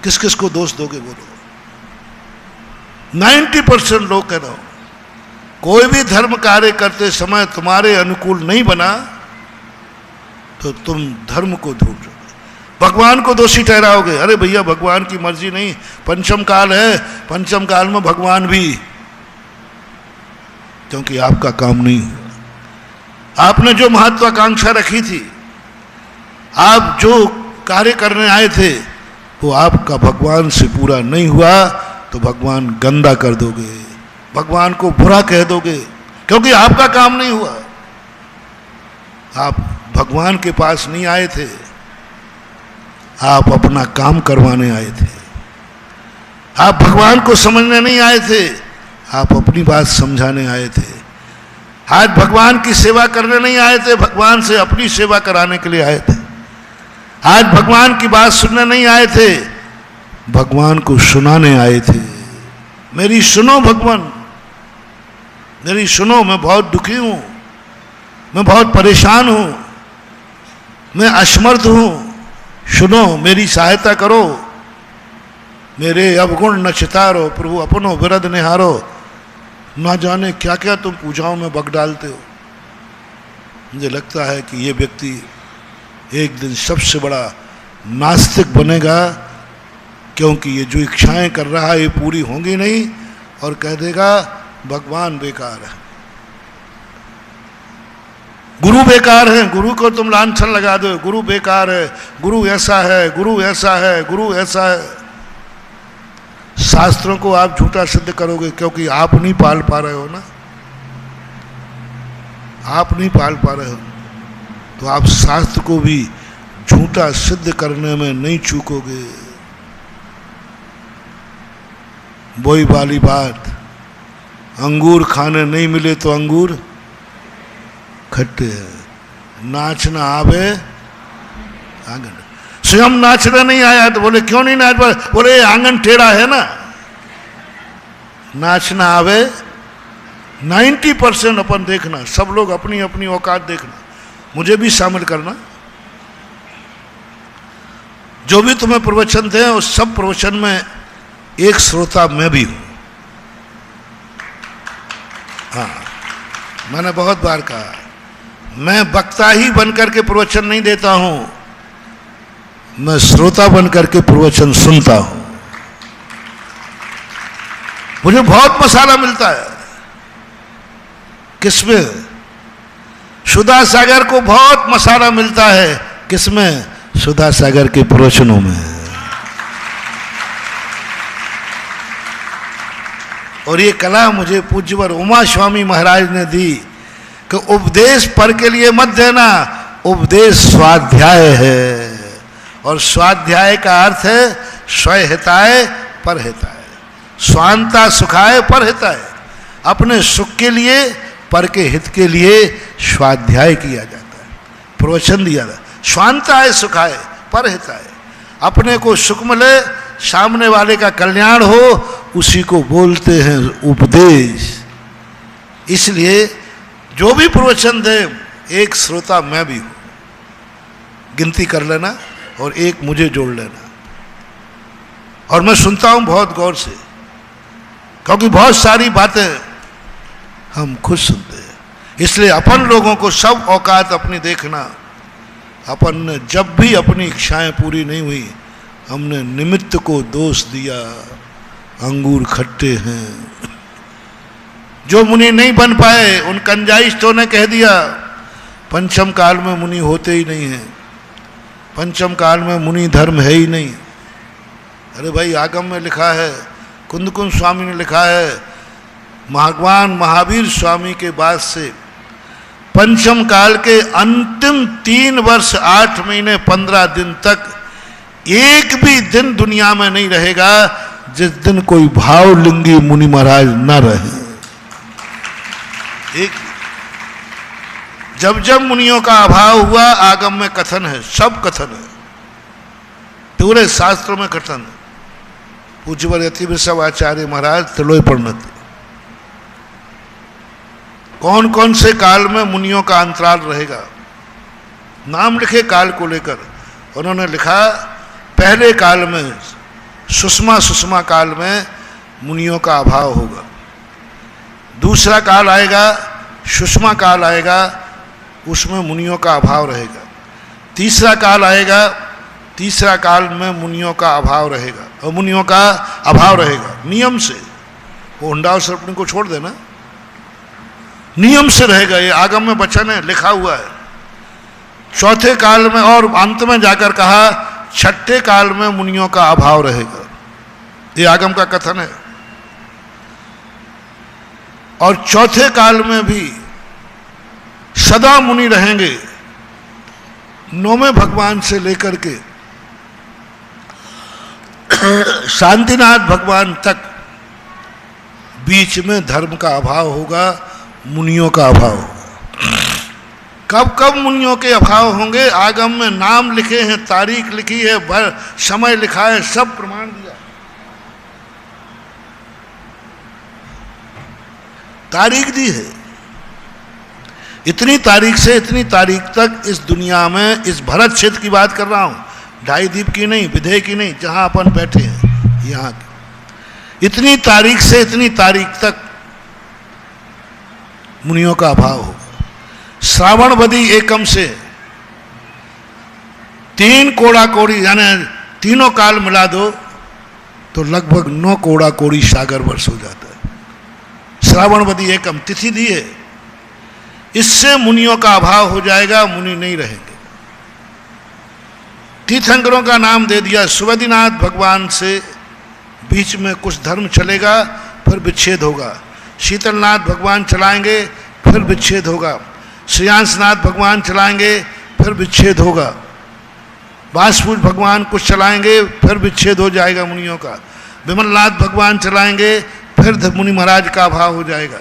किस किस को दोष दोगे बोलो? 90% लोग कह रहा हूं, कोई भी धर्म कार्य करते समय तुम्हारे अनुकूल नहीं बना तो तुम धर्म को ढूंढोगे, भगवान को दोषी ठहराओगे। अरे भैया भगवान की मर्जी नहीं, पंचम काल है, पंचम काल में भगवान भी, क्योंकि आपका काम नहीं हुआ। आपने जो महत्वाकांक्षा रखी थी, आप जो कार्य करने आए थे, वो आपका भगवान से पूरा नहीं हुआ तो भगवान गंदा कर दोगे, भगवान को बुरा कह दोगे, क्योंकि आपका काम नहीं हुआ। आप भगवान के पास नहीं आए थे, आप अपना काम करवाने आए थे। आप भगवान को समझने नहीं आए थे, आप अपनी बात समझाने आए थे। आज भगवान की सेवा करने नहीं आए थे, भगवान से अपनी सेवा कराने के लिए आए थे। आज भगवान की बात सुनने नहीं आए थे, भगवान को सुनाने आए थे। मेरी सुनो भगवान, मेरी सुनो, मैं बहुत दुखी हूं, मैं बहुत परेशान हूं, मैं असमर्थ हूं, सुनो, मेरी सहायता करो, मेरे अवगुण न चितारो, प्रभु अपनो विरद निहारो। ना जाने क्या क्या तुम पूजाओं में बग डालते हो। मुझे लगता है कि ये व्यक्ति एक दिन सबसे बड़ा नास्तिक बनेगा, क्योंकि ये जो इच्छाएं कर रहा है ये पूरी होंगी नहीं, और कह देगा भगवान बेकार है, गुरु बेकार है, गुरु को तुम लांछन लगा दो, गुरु बेकार है, गुरु ऐसा है, गुरु ऐसा है, गुरु ऐसा है। शास्त्रों को आप झूठा सिद्ध करोगे, क्योंकि आप नहीं पाल पा रहे हो ना, आप नहीं पाल पा रहे हो, तो आप शास्त्र को भी झूठा सिद्ध करने में नहीं चूकोगे। वही वाली बात, अंगूर खाने नहीं मिले तो अंगूर खट्टे हैं, नाचना आवे आंगन। स्वयं नाचना नहीं आया तो बोले क्यों नहीं नाच पा, बोले आंगन टेढ़ा है ना। नाचना आवे 90% अपन देखना, सब लोग अपनी अपनी औकात देखना, मुझे भी शामिल करना। जो भी तुम्हें प्रवचन दें उस सब प्रवचन में एक श्रोता मैं भी हूं। हाँ, मैंने बहुत बार कहा, मैं वक्ता ही बनकर के प्रवचन नहीं देता हूं, मैं श्रोता बनकर के प्रवचन सुनता हूं। मुझे बहुत मसाला मिलता है। किसमें? सुधा सागर को बहुत मसाला मिलता है। किसमें? सुधा सागर के प्रवचनों में। और ये कला मुझे पूज्यवर उमा स्वामी महाराज ने दी कि उपदेश पर के लिए मत देना, उपदेश स्वाध्याय है, और स्वाध्याय का अर्थ है स्वहिताय परहिताय, स्वांता सुखाय परहिताय। अपने सुख के लिए, पर के हित के लिए स्वाध्याय किया जाता है, प्रवचन दिया जाता है। स्वांताय सुखाय परहिताय, अपने को सुख मिले, सामने वाले का कल्याण हो, उसी को बोलते हैं उपदेश। इसलिए जो भी प्रवचन दे, एक श्रोता मैं भी हूं, गिनती कर लेना और एक मुझे जोड़ लेना। और मैं सुनता हूं बहुत गौर से, क्योंकि बहुत सारी बातें हम खुद सुनते हैं। इसलिए अपन लोगों को सब औकात अपनी देखना। अपन ने जब भी अपनी इच्छाएं पूरी नहीं हुई, हमने निमित्त को दोष दिया, अंगूर खट्टे हैं। जो मुनि नहीं बन पाए उन कंजाइष्टों ने कह दिया पंचम काल में मुनि होते ही नहीं हैं, पंचम काल में मुनि धर्म है ही नहीं। अरे भाई, आगम में लिखा है, कुंदकुंज स्वामी ने लिखा है, भगवान महावीर स्वामी के बाद से पंचम काल के अंतिम 3 वर्ष 8 महीने 15 दिन तक एक भी दिन दुनिया में नहीं रहेगा जिस दिन कोई भावलिंगी मुनि महाराज न रहे। एक जब जब मुनियों का अभाव हुआ आगम में कथन है, सब कथन है, पूरे शास्त्रों में कथन है। पूज्यवर यति वृषभ आचार्य महाराज त्रिलोय पंडित, कौन कौन से काल में मुनियों का अंतराल रहेगा, नाम लिखे काल को लेकर। उन्होंने लिखा पहले काल में सुषमा काल में मुनियों का अभाव होगा, दूसरा काल आएगा सुषमा काल आएगा, उसमें मुनियों का अभाव रहेगा, तीसरा काल आएगा, तीसरा काल में मुनियों का अभाव रहेगा, और मुनियों का अभाव रहेगा नियम से। वो हुंडा सर्पणी को छोड़ देना, नियम से रहेगा, ये आगम में वचन है, लिखा हुआ है। चौथे काल में और अंत में जाकर कहा छठे काल में मुनियों का अभाव रहेगा, ये आगम का कथन है। और चौथे काल में भी सदा मुनि रहेंगे, नौवें भगवान से लेकर के शांतिनाथ भगवान तक बीच में धर्म का अभाव होगा, मुनियों का अभाव होगा। कब कब मुनियों के अभाव होंगे, आगम में नाम लिखे हैं, तारीख लिखी है, समय लिखा है, सब प्रमाण दिया, तारीख दी है। इतनी तारीख से इतनी तारीख तक इस दुनिया में, इस भरत क्षेत्र की बात कर रहा हूं, ढाई द्वीप की नहीं, विदेह की नहीं, जहां अपन बैठे हैं यहां की, इतनी तारीख से इतनी तारीख तक मुनियों का अभाव होगा। श्रावणवदी एकम से 3 कोड़ा कोड़ी, यानी तीनों काल मिला दो तो लगभग 9 कोड़ा कोड़ी सागर वर्ष हो जाता है। श्रावणवदी एकम तिथि दी है, इससे मुनियों का अभाव हो जाएगा, मुनि नहीं रहेंगे। तीर्थंकरों का नाम दे दिया, सुबदीनाथ भगवान से बीच में कुछ धर्म चलेगा, फिर विच्छेद होगा। शीतलनाथ भगवान चलाएंगे, फिर विच्छेद होगा। श्रेयांसनाथ भगवान चलाएंगे, फिर विच्छेद होगा। बांसपूज भगवान कुछ चलाएंगे, फिर विच्छेद हो जाएगा मुनियों का। विमलनाथ भगवान चलाएंगे, फिर मुनि महाराज का अभाव हो जाएगा।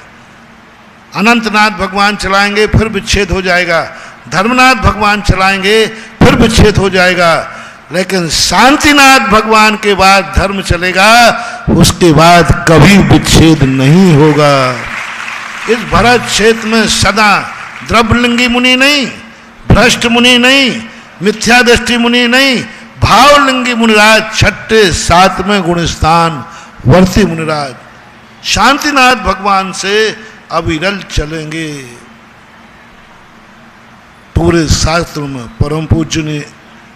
अनंतनाथ भगवान चलाएंगे, फिर विच्छेद हो जाएगा। धर्मनाथ भगवान चलाएंगे, फिर विच्छेद हो जाएगा। लेकिन शांतिनाथ भगवान के बाद धर्म चलेगा, उसके बाद कभी विच्छेद नहीं होगा। इस भरत क्षेत्र में सदा द्रव्यलिंगी मुनि नहीं, भ्रष्ट मुनि नहीं, मिथ्या दृष्टि मुनि नहीं, भावलिंगी मुनिराज, छठे 7वें गुणस्थान वर्ती मुनिराज शांतिनाथ भगवान से अविरल चलेंगे। पूरे शास्त्र में परम पूज्य ने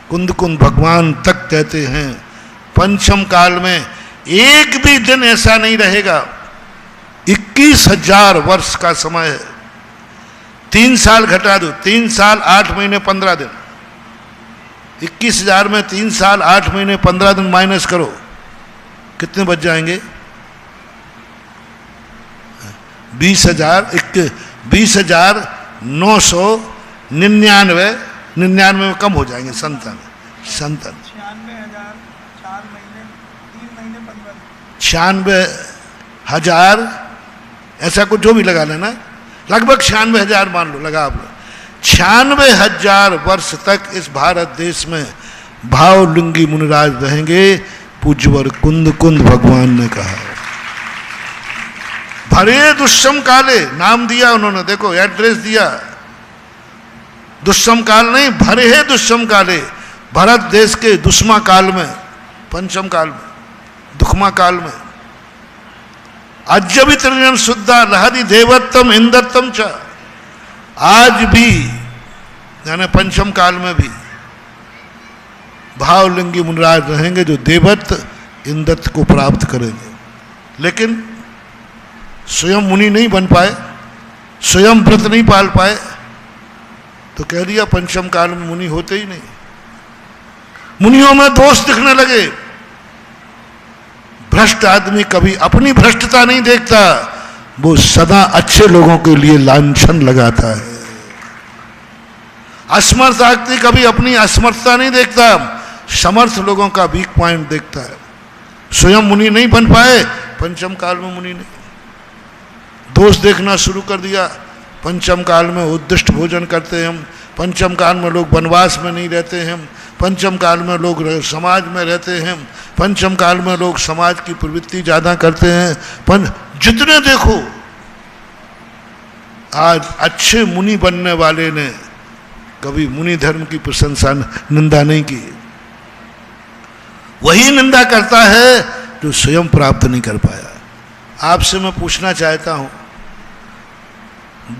कुंद कुंद भगवान तक कहते हैं, पंचम काल में एक भी दिन ऐसा नहीं रहेगा। 21,000 वर्ष का समय है। 3 साल घटा दो, 3 साल 8 महीने 15 दिन, 21,000 में 3 साल 8 महीने 15 दिन माइनस करो, कितने बच जाएंगे? 20,999, 99 में कम हो जाएंगे, 97 96,000 ऐसा कुछ जो भी लगा लेना, लगभग 96,000 मान लो, लगा आप लोग। 96,000 वर्ष तक इस भारत देश में भावलिंगी मुनिराज रहेंगे, पूज्यवर कुंद कुंद भगवान ने कहा। भरे दुष्यम काले नाम दिया उन्होंने, देखो एड्रेस दिया, दुष्यम काल नहीं, भरे है दुष्यम काले, भरत देश के दुष्मा काल में, पंचम काल में, दुखमा काल में। अज्य भी त्रिजन शुद्धा लहरी देवत्तम इंदत्तम च, आज भी यानी पंचम काल में भी भावलिंगी मुनिराज रहेंगे, जो देवत्व इंदत्त को प्राप्त करेंगे। लेकिन स्वयं मुनि नहीं बन पाए, स्वयं व्रत नहीं पाल पाए, तो कह दिया पंचम काल में मुनि होते ही नहीं। मुनियों में दोष दिखने लगे। भ्रष्ट आदमी कभी अपनी भ्रष्टता नहीं देखता, वो सदा अच्छे लोगों के लिए लांछन लगाता है। असमर्थ आदमी कभी अपनी असमर्थता नहीं देखता, समर्थ लोगों का वीक पॉइंट देखता है। स्वयं मुनि नहीं बन पाए, पंचम काल में मुनि नहीं, दोष देखना शुरू कर दिया। पंचम काल में उद्दिष्ट भोजन करते हैं हम, पंचम काल में लोग वनवास में नहीं रहते हैं, पंचम काल में लोग समाज में रहते हैं, पंचम काल में लोग समाज की प्रवृत्ति ज़्यादा करते हैं। जितने देखो आज अच्छे मुनि बनने वाले ने कभी मुनि धर्म की प्रशंसा निंदा नहीं की। वही निंदा करता है जो स्वयं प्राप्त नहीं कर पाया। आपसे मैं पूछना चाहता हूं,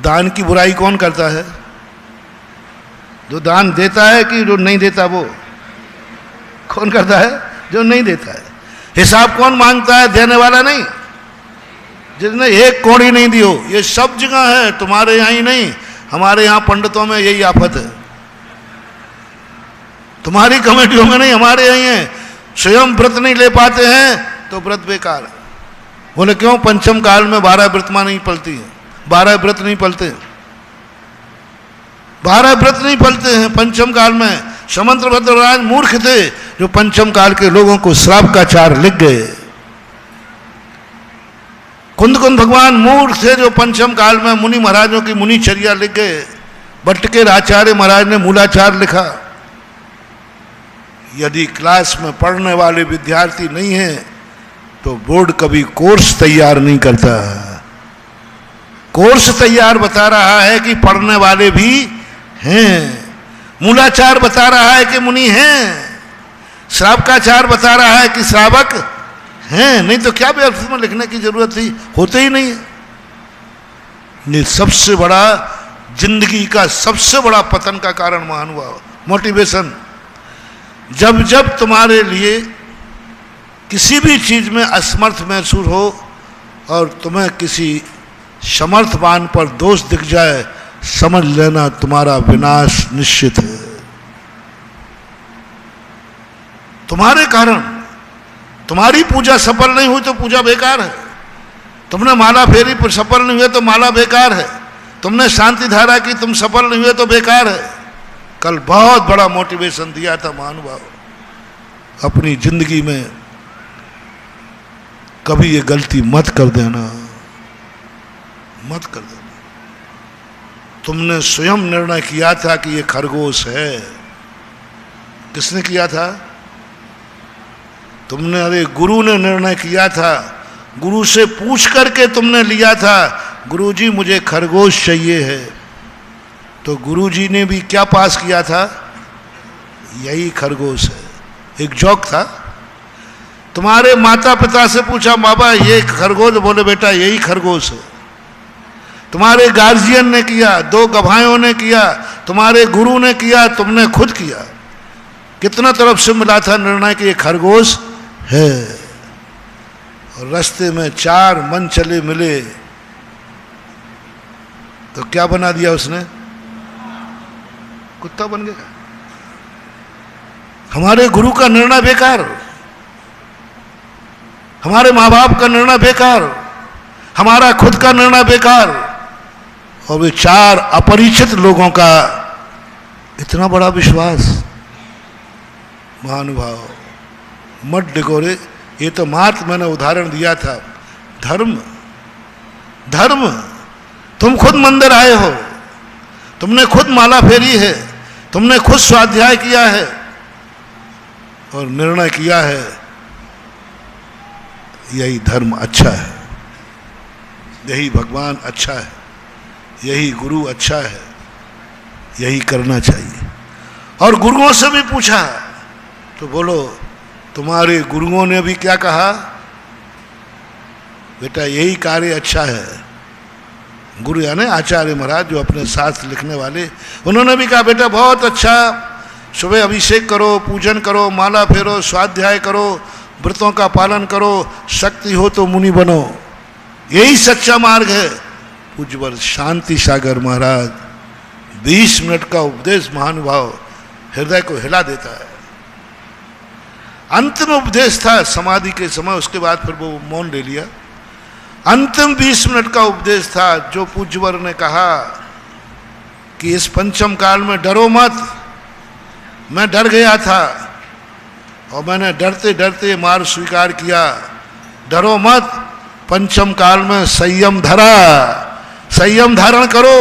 दान की बुराई कौन करता है? जो दान देता है कि जो नहीं देता? वो कौन करता है? जो नहीं देता है। हिसाब कौन मांगता है? देने वाला नहीं। जिसने एक कौड़ी नहीं दी हो, ये सब जगह है, तुम्हारे यहां ही नहीं, हमारे यहां पंडितों में यही आफत है। तुम्हारी कमेटियों में नहीं, हमारे यहीं है। स्वयं व्रत नहीं ले पाते हैं तो व्रत बेकार है। बोले क्यों? पंचम काल में 12 व्रतमा नहीं पलती है, 12 व्रत नहीं पलते, 12 व्रत नहीं पलते हैं पंचम काल में। समंत्र भद्रराज मूर्ख थे जो पंचम काल के लोगों को श्राप का चार लिख गए। कुंदकुंद भगवान मूर्ख थे जो पंचम काल में मुनि महाराजों की मुनिचर्या लिख गए। भट्टकेर आचार्य महाराज ने मूलाचार लिखा। यदि क्लास में पढ़ने वाले विद्यार्थी नहीं है तो बोर्ड कभी कोर्स तैयार नहीं करता। कोर्स तैयार बता रहा है कि पढ़ने वाले भी हैं, मूलाचार बता रहा है कि मुनि हैं, श्रावकाचार बता रहा है कि श्रावक हैं। नहीं तो क्या व्यर्थ में लिखने की जरूरत थी? होते ही नहीं। ये सबसे बड़ा जिंदगी का सबसे बड़ा पतन का कारण महानुभाव मोटिवेशन। जब जब तुम्हारे लिए किसी भी चीज में असमर्थ महसूस हो और तुम्हें किसी समर्थवान पर दोष दिख जाए, समझ लेना तुम्हारा विनाश निश्चित है। तुम्हारे कारण तुम्हारी पूजा सफल नहीं हुई तो पूजा बेकार है। तुमने माला फेरी पर सफल नहीं हुए तो माला बेकार है। तुमने शांति धारा की, तुम सफल नहीं हुए तो बेकार है। कल बहुत बड़ा मोटिवेशन दिया था महानुभाव। अपनी जिंदगी में कभी ये गलती मत कर देना, मत कर देना। तुमने स्वयं निर्णय किया था कि ये खरगोश है। किसने किया था? तुमने, अरे गुरु ने निर्णय किया था। गुरु से पूछ करके तुमने लिया था, गुरुजी मुझे खरगोश चाहिए है। तो गुरुजी ने भी क्या पास किया था? यही खरगोश है। एक जोक था। तुम्हारे माता पिता से पूछा, बाबा ये खरगोश? बोले बेटा यही खरगोश है। तुम्हारे गार्जियन ने किया, 2 गवाहों ने किया, तुम्हारे गुरु ने किया, तुमने खुद किया। कितना तरफ से मिला था निर्णय कि ये खरगोश है। और रास्ते में 4 मन चले मिले तो क्या बना दिया उसने? कुत्ता बन गया। हमारे गुरु का निर्णय बेकार, हमारे माँ बाप का निर्णय बेकार, हमारा खुद का निर्णय बेकार, और वे 4 अपरिचित लोगों का इतना बड़ा विश्वास। महानुभाव मत डिगोरे। ये तो मात्र मैंने उदाहरण दिया था। धर्म, धर्म। तुम खुद मंदिर आए हो, तुमने खुद माला फेरी है, तुमने खुद स्वाध्याय किया है और निर्णय किया है यही धर्म अच्छा है, यही भगवान अच्छा है, यही गुरु अच्छा है, यही करना चाहिए। और गुरुओं से भी पूछा तो बोलो तुम्हारे गुरुओं ने भी क्या कहा? बेटा यही कार्य अच्छा है। गुरु यानी आचार्य महाराज जो अपने शास्त्र लिखने वाले, उन्होंने भी कहा बेटा बहुत अच्छा, सुबह अभिषेक करो, पूजन करो, माला फेरो, स्वाध्याय करो, व्रतों का पालन करो, शक्ति हो तो मुनि बनो, यही सच्चा मार्ग है। पूज्यवर शांति सागर महाराज 20 मिनट का उपदेश महानुभाव हृदय को हिला देता है। अंतिम उपदेश था समाधि के समय, उसके बाद फिर वो मौन ले लिया। अंतिम 20 मिनट का उपदेश था जो पूज्यवर ने कहा कि इस पंचम काल में डरो मत। मैं डर गया था और मैंने डरते डरते मार्ग स्वीकार किया। डरो मत, पंचम काल में संयम धरा, संयम धारण करो,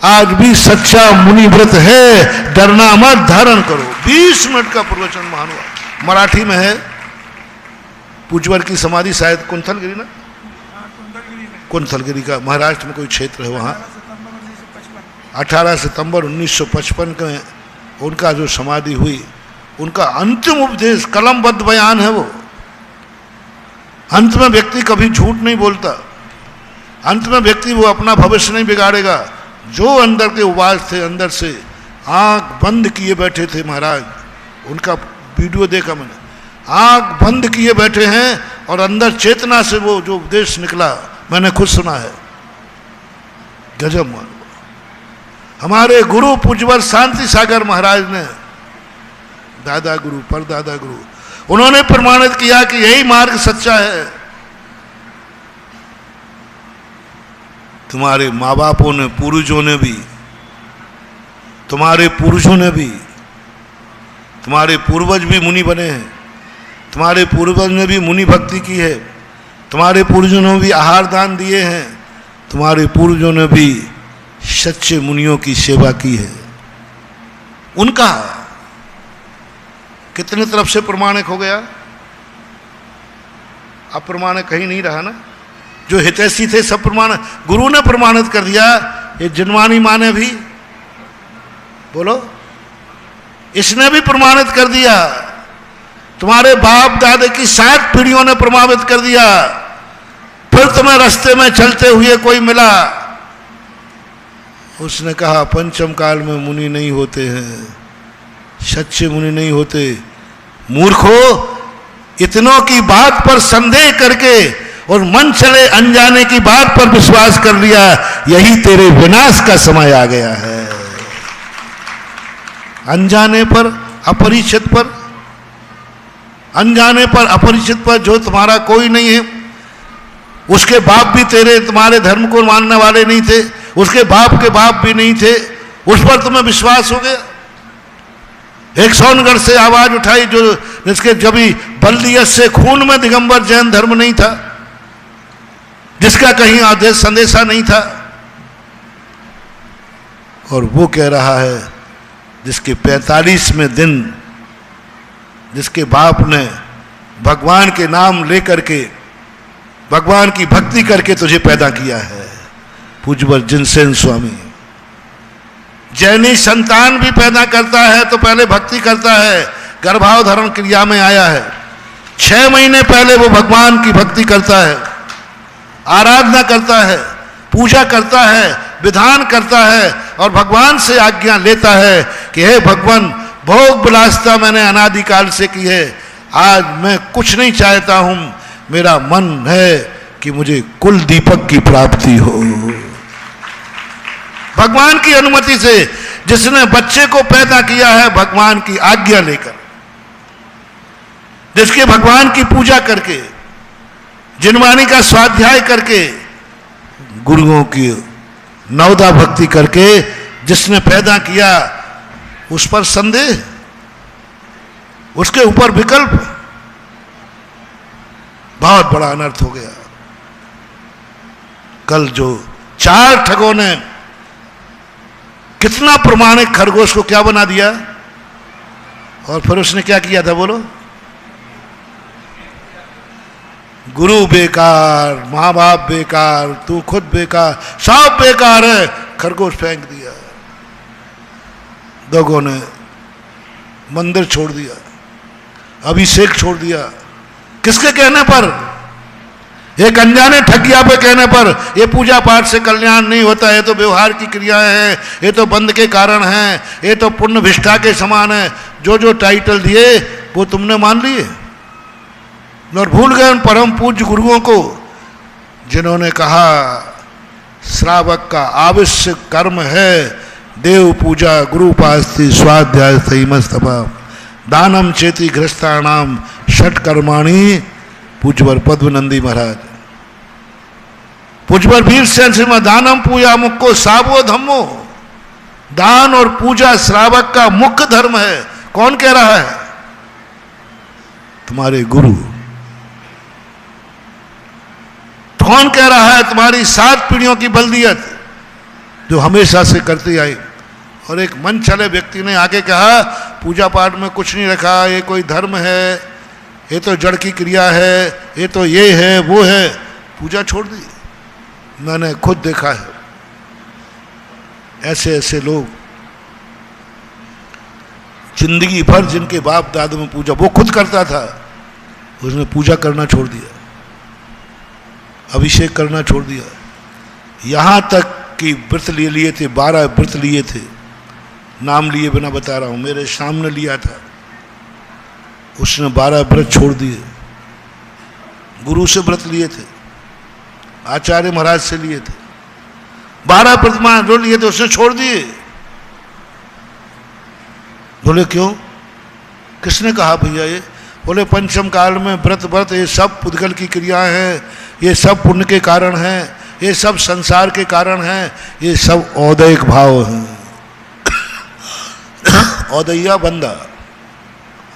आज भी सच्चा मुनि व्रत है, डरना मत, धारण करो। 20 मिनट का प्रवचन महान हुआ, मराठी में है। पूज्यवर की समाधि शायद कुंथलगिरी ना, कुंथलगिरी का महाराष्ट्र में कोई क्षेत्र है, वहाँ 18 सितंबर 1955 में उनका जो समाधि हुई, उनका अंतिम उपदेश कलमबद्ध बयान है वो। अंत में व्यक्ति कभी झूठ नहीं बोलता, अंत में व्यक्ति वो अपना भविष्य नहीं बिगाड़ेगा। जो अंदर के उबास थे, अंदर से आंख बंद किए बैठे थे महाराज, उनका वीडियो देखा मैंने, आंख बंद किए बैठे हैं और अंदर चेतना से वो जो उपदेश निकला मैंने खुद सुना है, गजब मान। हमारे गुरु पूज्यवर शांति सागर महाराज ने, दादा गुरु परदादा गुरु, उन्होंने प्रमाणित किया कि यही मार्ग सच्चा है। तुम्हारे माँ बापों ने, पूर्वजों ने भी, तुम्हारे पूर्वजों ने भी, तुम्हारे पूर्वज भी मुनि बने हैं, तुम्हारे पूर्वज ने भी मुनि भक्ति की है, तुम्हारे पूर्वजों ने भी आहार दान दिए हैं, तुम्हारे पूर्वजों ने भी सच्चे मुनियों की सेवा की है। उनका कितने तरफ से प्रमाणिक हो गया? अब प्रमाणिक कहीं नहीं रहा ना, जो हितैषी थे सब प्रमाण गुरु ने प्रमाणित कर दिया। ये जिनवानी माँ ने भी, बोलो, इसने भी प्रमाणित कर दिया। तुम्हारे बाप दादा की 7 पीढ़ियों ने प्रमाणित कर दिया। फिर तुम्हें रास्ते में चलते हुए कोई मिला, उसने कहा पंचम काल में मुनि नहीं होते हैं, सच्चे मुनि नहीं होते। मूर्खो, इतनों की बात पर संदेह करके और मन चले अनजाने की बात पर विश्वास कर लिया, यही तेरे विनाश का समय आ गया है। अनजाने पर, अपरिचित पर, अनजाने पर, अपरिचित पर, जो तुम्हारा कोई नहीं है, उसके बाप भी तेरे तुम्हारे धर्म को मानने वाले नहीं थे, उसके बाप के बाप भी नहीं थे, उस पर तुम्हें विश्वास हो गया। एक सोनगढ़ से आवाज उठाई, जो जिसके जभी बल्दियत से खून में दिगंबर जैन धर्म नहीं था, जिसका कहीं आदेश संदेशा नहीं था, और वो कह रहा है जिसके 45वें दिन, जिसके बाप ने भगवान के नाम लेकर के, भगवान की भक्ति करके तुझे पैदा किया है। पूज्यवर जिनसेन स्वामी, जैनी संतान भी पैदा करता है तो पहले भक्ति करता है, गर्भावधारण क्रिया में आया है, 6 महीने पहले वो भगवान की भक्ति करता है, आराधना करता है, पूजा करता है, विधान करता है और भगवान से आज्ञा लेता है कि हे भगवान, भोग विलासता मैंने अनादिकाल से की है, आज मैं कुछ नहीं चाहता हूं, मेरा मन है कि मुझे कुल दीपक की प्राप्ति हो। भगवान की अनुमति से जिसने बच्चे को पैदा किया है, भगवान की आज्ञा लेकर, जिसके भगवान की पूजा करके, जिनवाणी का स्वाध्याय करके, गुरुओं की नवदा भक्ति करके जिसने पैदा किया, उस पर संदेह, उसके ऊपर विकल्प, बहुत बड़ा अनर्थ हो गया। कल जो 4 ठगों ने कितना प्रमाणिक खरगोश को क्या बना दिया, और फिर उसने क्या किया था बोलो? गुरु बेकार, माँ बाप बेकार, तू खुद बेकार, सब बेकार है, खरगोश फेंक दिया। लोगों ने मंदिर छोड़ दिया, अभिषेक छोड़ दिया, किसके कहने पर? एक अनजाने ठगिया पे कहने पर। ये पूजा पाठ से कल्याण नहीं होता, ये तो व्यवहार की क्रियाएं हैं, ये तो बंद के कारण हैं, ये तो पुण्य भिष्ठा के समान है। जो जो टाइटल दिए वो तुमने मान लिए और भूल गए उन परम पूज्य गुरुओं को, जिन्होंने कहा श्रावक का आवश्यक कर्म है देव पूजा, गुरु उपास्ति, स्वाध्याय, संयमस्तपा, दानम चेति गृहस्थानाम षट कर्माणि। पूज्यवर पद्मनंदी महाराज, पूज्यवर वीरसेन सिंह, दानम पूजा मुक्को सावो धम्मो, दान और पूजा श्रावक का मुख्य धर्म है। कौन कह रहा है? तुम्हारे गुरु। कौन कह रहा है? तुम्हारी 7 पीढ़ियों की बल्दियत, जो हमेशा से करती आई। और एक मन चले व्यक्ति ने आके कहा पूजा पाठ में कुछ नहीं रखा, ये कोई धर्म है, ये तो जड़ की क्रिया है, ये तो ये है वो है, पूजा छोड़ दी। मैंने खुद देखा है ऐसे ऐसे लोग, जिंदगी भर जिनके बाप दादू में पूजा, वो खुद करता था, उसने पूजा करना छोड़ दिया, अभिषेक करना छोड़ दिया। यहाँ तक कि व्रत लिए थे, 12 व्रत लिए थे, नाम लिए बिना बता रहा हूँ, मेरे सामने लिया था, उसने 12 व्रत छोड़ दिए। गुरु से व्रत लिए थे, आचार्य महाराज से लिए थे, 12 व्रत जो लिए थे उसने छोड़ दिए। बोले क्यों, किसने कहा भैया ये? बोले पंचम काल में व्रत ये सब पुद्गल की क्रियाएं हैं, ये सब पुण्य के कारण हैं, ये सब संसार के कारण हैं, ये सब औदैहिक भाव हैं। औदैया बंदा,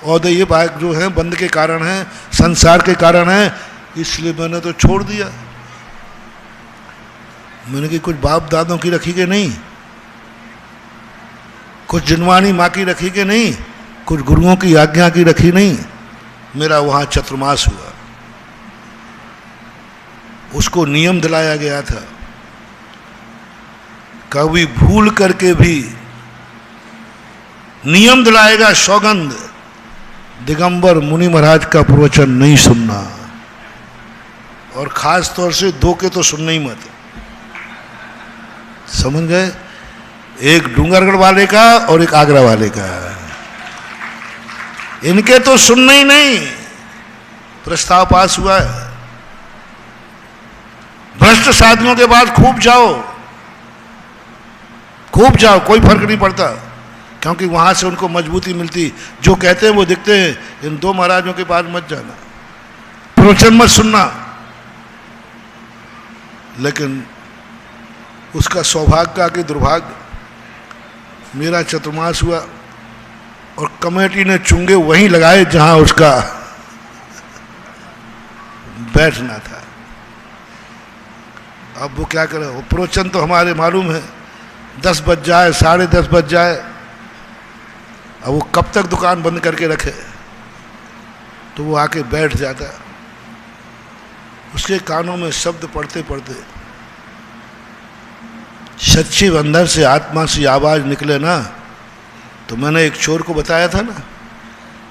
औदैय भाग जो है बंद के कारण है, संसार के कारण है, इसलिए मैंने तो छोड़ दिया। मैंने कि कुछ बाप दादों की रखी के नहीं, कुछ जिनवानी माँ की रखी के नहीं, कुछ गुरुओं की आज्ञा की रखी नहीं। मेरा वहां चतुर्मास हुआ, उसको नियम दिलाया गया था, कभी भूल करके भी नियम दिलाएगा सौगंध, दिगंबर मुनि महाराज का प्रवचन नहीं सुनना, और खास तौर से 2 के तो सुनना ही मत। समझ गए? एक डूंगरगढ़ वाले का और एक आगरा वाले का, इनके तो सुनना ही नहीं। प्रस्ताव पास हुआ है, भ्रष्ट साधनों के बाद खूब जाओ, खूब जाओ, कोई फर्क नहीं पड़ता, क्योंकि वहां से उनको मजबूती मिलती। जो कहते हैं वो दिखते हैं। इन 2 महाराजों के पास मत जाना, प्रवचन मत सुनना। लेकिन उसका सौभाग्य का कि दुर्भाग्य, मेरा चतुर्मास हुआ और कमेटी ने चुंगे वहीं लगाए जहां उसका बैठना था। अब वो क्या करे, वो प्रवचन तो हमारे मालूम है, 10 बज जाए, 10:30 बज जाए, अब वो कब तक दुकान बंद करके रखे, तो वो आके बैठ जाता। उसके कानों में शब्द पढ़ते पढ़ते सच्ची अंदर से आत्मा से आवाज निकले ना। तो मैंने एक चोर को बताया था ना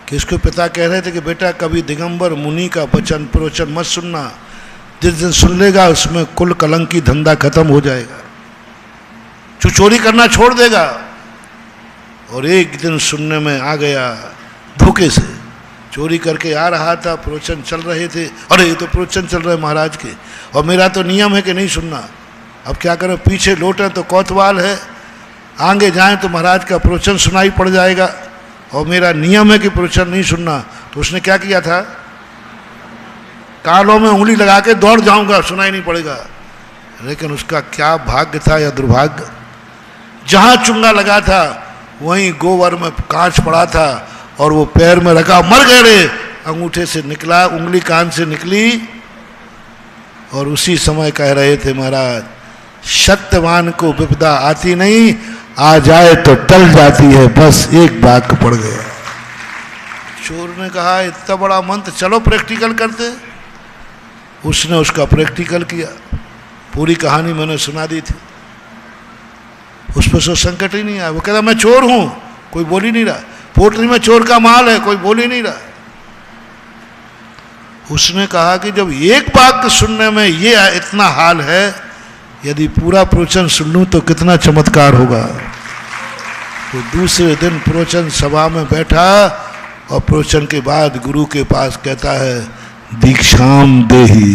कि उसके पिता कह रहे थे कि बेटा कभी दिगंबर मुनि का वचन प्रवचन मत सुनना, जिस दिन सुन लेगा उसमें कुल कलंकी धंधा खत्म हो जाएगा, जो चोरी करना छोड़ देगा। और एक दिन सुनने में आ गया, धोखे से चोरी करके आ रहा था, प्रवचन चल रहे थे, अरे ये तो प्रवचन चल रहे महाराज के, और मेरा तो नियम है कि नहीं सुनना। अब क्या करें, पीछे लौटे तो कोतवाल है, आगे जाएं तो महाराज का प्रवचन सुनाई पड़ जाएगा, और मेरा नियम है कि प्रवचन नहीं सुनना। तो उसने क्या किया था, कानों में उंगली लगा के दौड़ जाऊंगा, सुनाई नहीं पड़ेगा। लेकिन उसका क्या भाग्य था या दुर्भाग्य, जहां चुंगा लगा था वहीं गोबर में कांच पड़ा था, और वो पैर में रखा, मर गए रे, अंगूठे से निकला, उंगली कान से निकली, और उसी समय कह रहे थे महाराज, सत्यवान को विपदा आती नहीं, आ जाए तो टल जाती है, बस एक वाक्य पड़ गया। चोर ने कहा इतना बड़ा मंत्र, चलो प्रैक्टिकल करते। उसने उसका प्रैक्टिकल किया, पूरी कहानी मैंने सुना दी थी, उस पर तो संकट ही नहीं आया। वो कहता मैं चोर हूं, कोई बोल ही नहीं रहा, पोटली में चोर का माल है, कोई बोल ही नहीं रहा। उसने कहा कि जब एक वाक्य सुनने में ये इतना हाल है, यदि पूरा प्रवचन सुन लूं तो कितना चमत्कार होगा। तो दूसरे दिन प्रवचन सभा में बैठा, और प्रवचन के बाद गुरु के पास कहता है दीक्षाम देहि।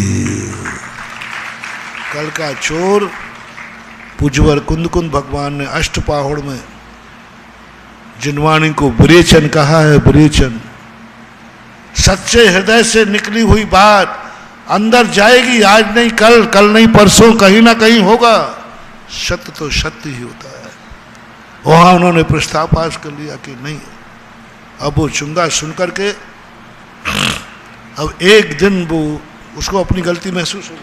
कल का चोर पूज्यवर कुंदकुंद भगवान ने अष्टपाहुड़ में जिनवाणी को विरेचन कहा है। विरेचन सच्चे हृदय से निकली हुई बात अंदर जाएगी, आज नहीं कल, कल नहीं परसों, कहीं ना कहीं होगा। सत्य तो सत्य ही होता है। वहां उन्होंने प्रस्ताव पास कर लिया कि नहीं, अब वो चुंगा सुन करके, अब एक दिन वो उसको अपनी गलती महसूस हुई।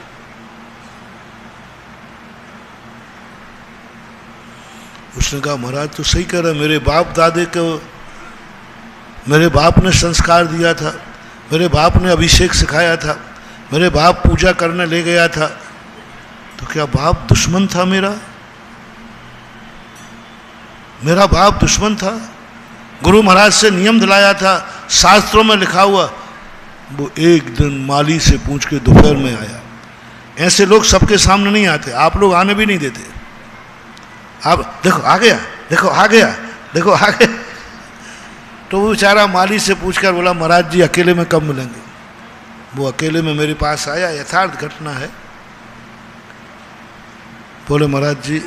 उसने कहा महाराज तो सही कह रहे, मेरे बाप दादे को मेरे बाप ने संस्कार दिया था, मेरे बाप ने अभिषेक सिखाया था, मेरे बाप पूजा करने ले गया था, तो क्या बाप दुश्मन था मेरा? मेरा बाप दुश्मन था? गुरु महाराज से नियम दिलाया था, शास्त्रों में लिखा हुआ, वो एक दिन माली से पूछ के दोपहर में आया। ऐसे लोग सबके सामने नहीं आते, आप लोग आने भी नहीं देते। आप देखो आ गया, देखो आ गया, देखो आ गया। तो वो बेचारा माली से पूछकर बोला महाराज जी अकेले में कब मिलेंगे? वो अकेले में मेरे पास आया, यथार्थ घटना है। बोले महाराज जी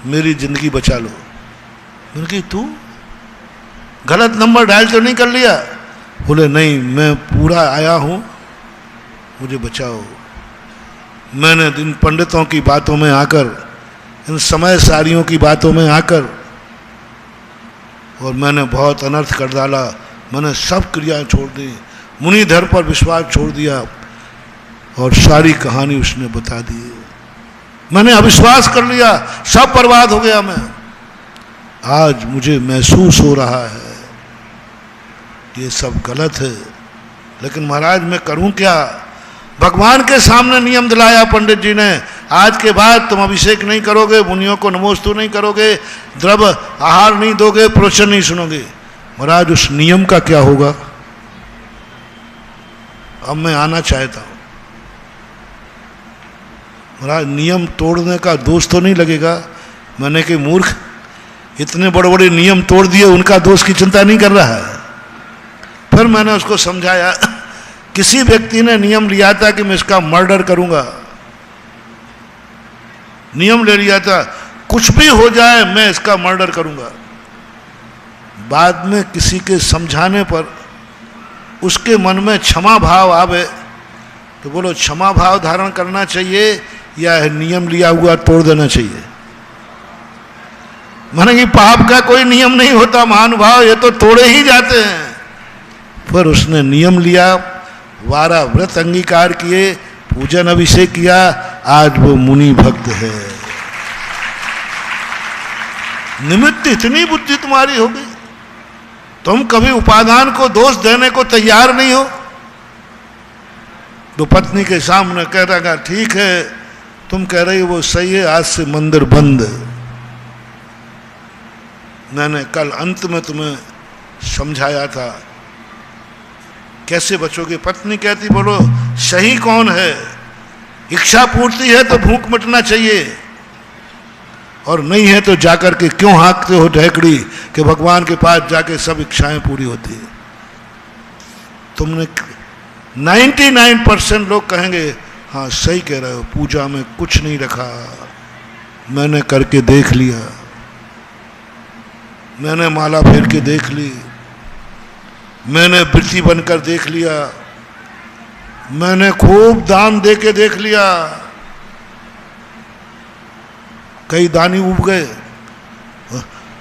मेरी जिंदगी बचा लो। मैंने कहा तू गलत नंबर डायल तो नहीं कर लिया? बोले नहीं, मैं पूरा आया हूं, मुझे बचाओ। मैंने इन पंडितों की बातों में आकर, इन समय सारियों की बातों में आकर, और मैंने बहुत अनर्थ कर डाला। मैंने सब क्रियाएं छोड़ दी, मुनिधर पर विश्वास छोड़ दिया, और सारी कहानी उसने बता दी। मैंने अविश्वास कर लिया, सब बर्बाद हो गया मैं। आज मुझे महसूस हो रहा है ये सब गलत है, लेकिन महाराज मैं करूं क्या? भगवान के सामने नियम दिलाया पंडित जी ने, आज के बाद तुम अभिषेक नहीं करोगे, मुनियों को नमोस्तु नहीं करोगे, द्रव्य आहार नहीं दोगे, प्रवचन नहीं सुनोगे। महाराज उस नियम का क्या होगा? अब मैं आना चाहता हूं। महाराज नियम तोड़ने का दोष तो नहीं लगेगा? मैंने कि मूर्ख, इतने बड़े बड़े नियम तोड़ दिए, उनका दोष की चिंता नहीं कर रहा है। फिर मैंने उसको समझाया, किसी व्यक्ति ने नियम लिया था कि मैं इसका मर्डर करूंगा, नियम ले लिया था कुछ भी हो जाए मैं इसका मर्डर करूंगा। बाद में किसी के समझाने पर उसके मन में क्षमा भाव आवे तो बोलो क्षमा भाव धारण करना चाहिए या नियम लिया हुआ तोड़ देना चाहिए? माने कि पाप का कोई नियम नहीं होता महानुभाव, ये तो तोड़े ही जाते हैं। फिर उसने नियम लिया, 12 व्रत अंगीकार किए, पूजन अभिषेक किया, आज वो मुनि भक्त है। निमित्त इतनी बुद्धि तुम्हारी हो गई, तुम कभी उपादान को दोष देने को तैयार नहीं हो। तो पत्नी के सामने कह रहा ठीक है तुम कह रही हो वो सही है, आज से मंदिर बंद। मैंने कल अंत में तुम्हें समझाया था कैसे बचोगे। पत्नी कहती बोलो सही कौन है? इच्छा पूर्ति है तो भूख मिटना चाहिए, और नहीं है तो जाकर के क्यों हाँकते हो ढेकड़ी कि भगवान के पास जाके सब इच्छाएं पूरी होती है। तुमने 99% लोग कहेंगे हाँ सही कह रहे हो, पूजा में कुछ नहीं रखा, मैंने करके देख लिया, मैंने माला फेर के देख ली, मैंने वृत्ति बनकर देख लिया, मैंने खूब दान दे के देख लिया। कई दानी उब गए,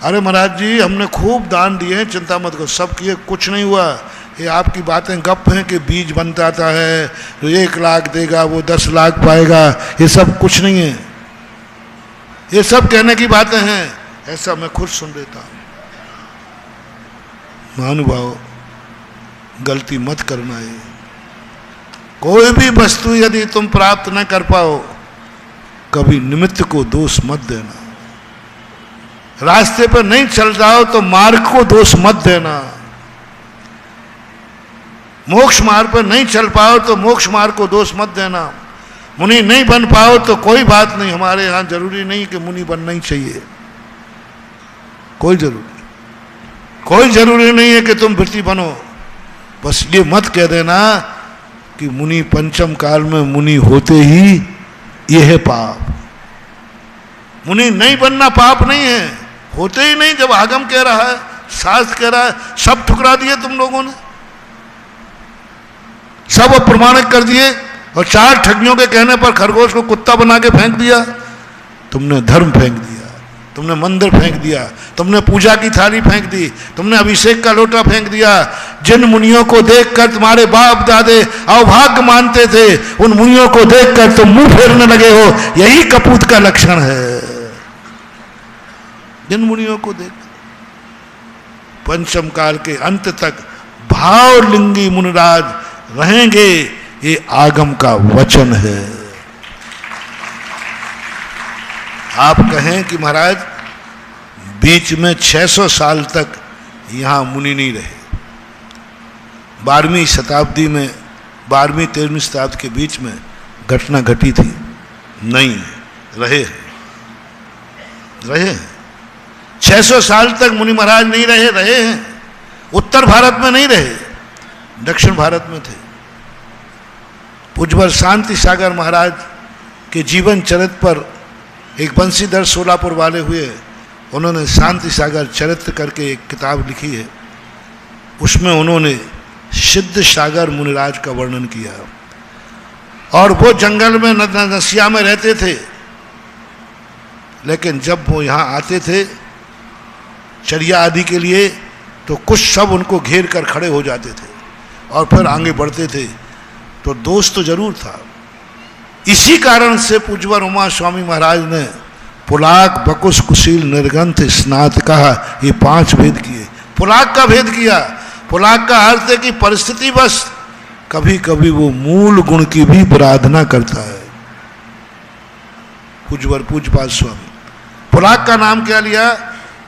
अरे महाराज जी हमने खूब दान दिए हैं, चिंता मत करो, सब किए, कुछ नहीं हुआ। ये आपकी बातें गप हैं कि बीज बनता है, तो 1 लाख देगा वो 10 लाख पाएगा, ये सब कुछ नहीं है, ये सब कहने की बातें हैं। ऐसा मैं खुद सुन लेता हूं। महानुभाव गलती मत करना है। कोई भी वस्तु यदि तुम प्राप्त न कर पाओ, कभी निमित्त को दोष मत देना। रास्ते पर नहीं चल जाओ तो मार्ग को दोष मत देना। मोक्ष मार्ग पर नहीं चल पाओ तो मोक्ष मार्ग को दोष मत देना। मुनि नहीं बन पाओ तो कोई बात नहीं, हमारे यहां जरूरी नहीं कि मुनि बनना ही चाहिए, कोई जरूरी नहीं है कि तुम वृत्ति बनो। बस ये मत कह देना कि मुनि पंचम काल में मुनि होते ही ये है पाप। मुनि नहीं बनना पाप नहीं है, होते ही नहीं। जब आगम कह रहा है, शास्त्र कह रहा है, सब ठुकरा दिए तुम लोगों ने, सब अप्रमाणित कर दिए, और 4 ठगियों के कहने पर खरगोश को कुत्ता बना के फेंक दिया। तुमने धर्म फेंक दिया, तुमने मंदिर फेंक दिया, तुमने पूजा की थाली फेंक दी, तुमने अभिषेक का लोटा फेंक दिया। जिन मुनियों को देखकर तुम्हारे बाप दादे अभाग्य मानते थे, उन मुनियों को देखकर तुम मुंह फेरने लगे हो, यही कपूत का लक्षण है। जिन मुनियों को देख। पंचम काल के अंत तक भावलिंगी मुनिराज रहेंगे, ये आगम का वचन है। आप कहें कि महाराज बीच में 600 साल तक यहां मुनि नहीं रहे, 12वीं शताब्दी में 12वीं-13वीं शताब्दी के बीच में घटना घटी थी, नहीं रहे। 600 साल तक मुनि महाराज नहीं रहे हैं। उत्तर भारत में नहीं रहे, दक्षिण भारत में थे। पूज्यवर शांति सागर महाराज के जीवन चरित्र पर एक बंशीधर सोलापुर वाले हुए, उन्होंने शांति सागर चरित्र करके एक किताब लिखी है। उसमें उन्होंने सिद्ध सागर मुनिराज का वर्णन किया। और वो जंगल में नसिया में रहते थे, लेकिन जब वो यहाँ आते थे चर्या आदि के लिए, तो कुछ सब उनको घेर कर खड़े हो जाते थे और फिर आगे बढ़ते थे। तो दोष तो जरूर था। इसी कारण से पूज्यवर उमा स्वामी महाराज ने पुलाक, बकुश, कुशील, निर्गंथ, स्नात कहा, ये 5 भेद किए। पुलाक का भेद किया। पुलाक का अर्थ है कि परिस्थिति बस कभी कभी वो मूल गुण की भी आराधना करता है। पूज्यवर पूज्यपाद स्वामी पुलाक का नाम क्या लिया?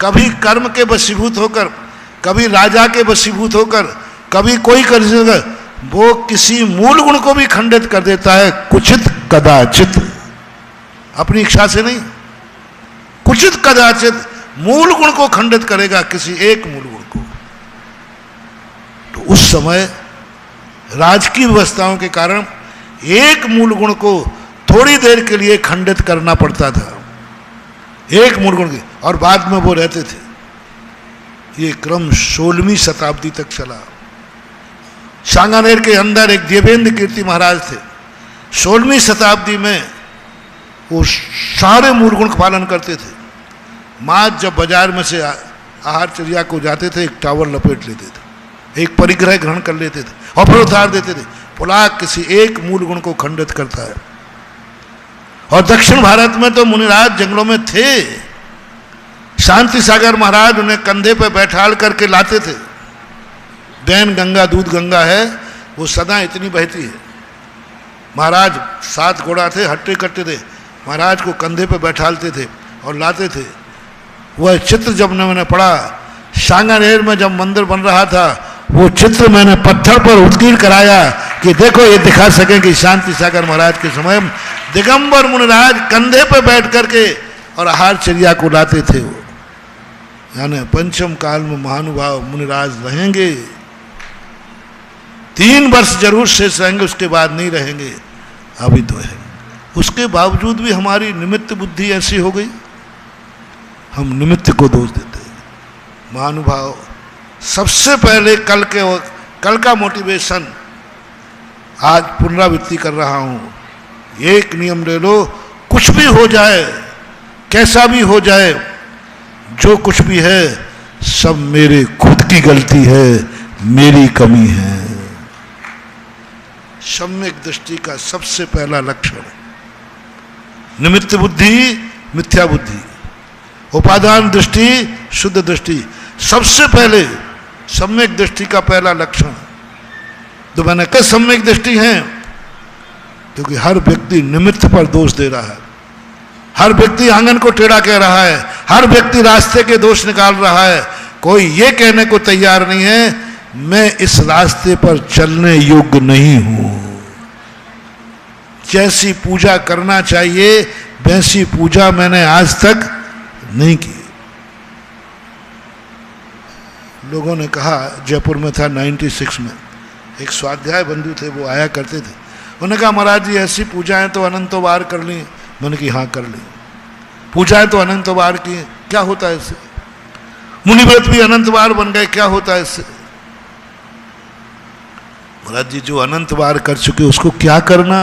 कभी कर्म के वशीभूत होकर, कभी राजा के वशीभूत होकर, कभी कोई कर, वो किसी मूल गुण को भी खंडित कर देता है, कुचित कदाचित, अपनी इच्छा से नहीं, कुचित कदाचित मूल गुण को खंडित करेगा, किसी एक मूल गुण को। तो उस समय राजकीय व्यवस्थाओं के कारण एक मूल गुण को थोड़ी देर के लिए खंडित करना पड़ता था, एक मूल गुण की, और बाद में वो रहते थे। ये क्रम 16वीं शताब्दी तक चला। सांगानेर के अंदर एक देवेंद्र कीर्ति महाराज थे। 16वीं शताब्दी में वो सारे मूल गुण का पालन करते थे। माँ जब बाजार में से आहार चर्या को जाते थे, एक टावर लपेट लेते थे, एक परिग्रह ग्रहण कर लेते थे और फिर उतार देते थे। पुलाक किसी एक मूल गुण को खंडित करता है। और दक्षिण भारत में तो मुनिराज जंगलों में थे। शांति सागर महाराज उन्हें कंधे पर बैठाल करके लाते थे। दैन गंगा दूध गंगा है, वो सदा इतनी बहती है। महाराज 7 घोड़ा थे, हट्टे कट्टे थे, महाराज को कंधे पे बैठालते थे और लाते थे। वह चित्र जब मैंने पढ़ा, सांगानेर में जब मंदिर बन रहा था, वो चित्र मैंने पत्थर पर उत्कीर्ण कराया कि देखो ये दिखा सकें कि शांति सागर महाराज के समय दिगंबर मुनिराज कंधे पे बैठ करके और आहार चर्या को लाते थे। वो यानी पंचम काल में महानुभाव मुनिराज रहेंगे। 3 वर्ष जरूर शेष रहेंगे, उसके बाद नहीं रहेंगे। अभी तो है, उसके बावजूद भी हमारी निमित्त बुद्धि ऐसी हो गई, हम निमित्त को दोष देते हैं। महानुभाव सबसे पहले कल का मोटिवेशन आज पुनरावृत्ति कर रहा हूं। एक नियम ले लो, कुछ भी हो जाए, कैसा भी हो जाए, जो कुछ भी है सब मेरे खुद की गलती है, मेरी कमी है। सम्यक दृष्टि का सबसे पहला लक्षण, निमित्त बुद्धि मिथ्या बुद्धि, उपादान दृष्टि शुद्ध दृष्टि। सबसे पहले सम्यक दृष्टि का पहला लक्षण। तो मैंने कहा सम्यक दृष्टि है क्योंकि हर व्यक्ति निमित्त पर दोष दे रहा है, हर व्यक्ति आंगन को टेढ़ा कह रहा है, हर व्यक्ति रास्ते के दोष निकाल रहा है। कोई ये कहने को तैयार नहीं है मैं इस रास्ते पर चलने योग्य नहीं हूं। जैसी पूजा करना चाहिए वैसी पूजा मैंने आज तक नहीं की। लोगों ने कहा, जयपुर में था 96 में, एक स्वाध्याय बंधु थे, वो आया करते थे। उन्होंने कहा महाराज जी ऐसी पूजाएं तो अनंतो बार कर ली। मैंने कि हाँ कर ली। पूजाएं तो अनंत बार की, क्या होता है इससे? मुनिव्रत भी अनंत बार बन गए, क्या होता है इससे? महाराज जी जो अनंत बार कर चुके उसको क्या करना?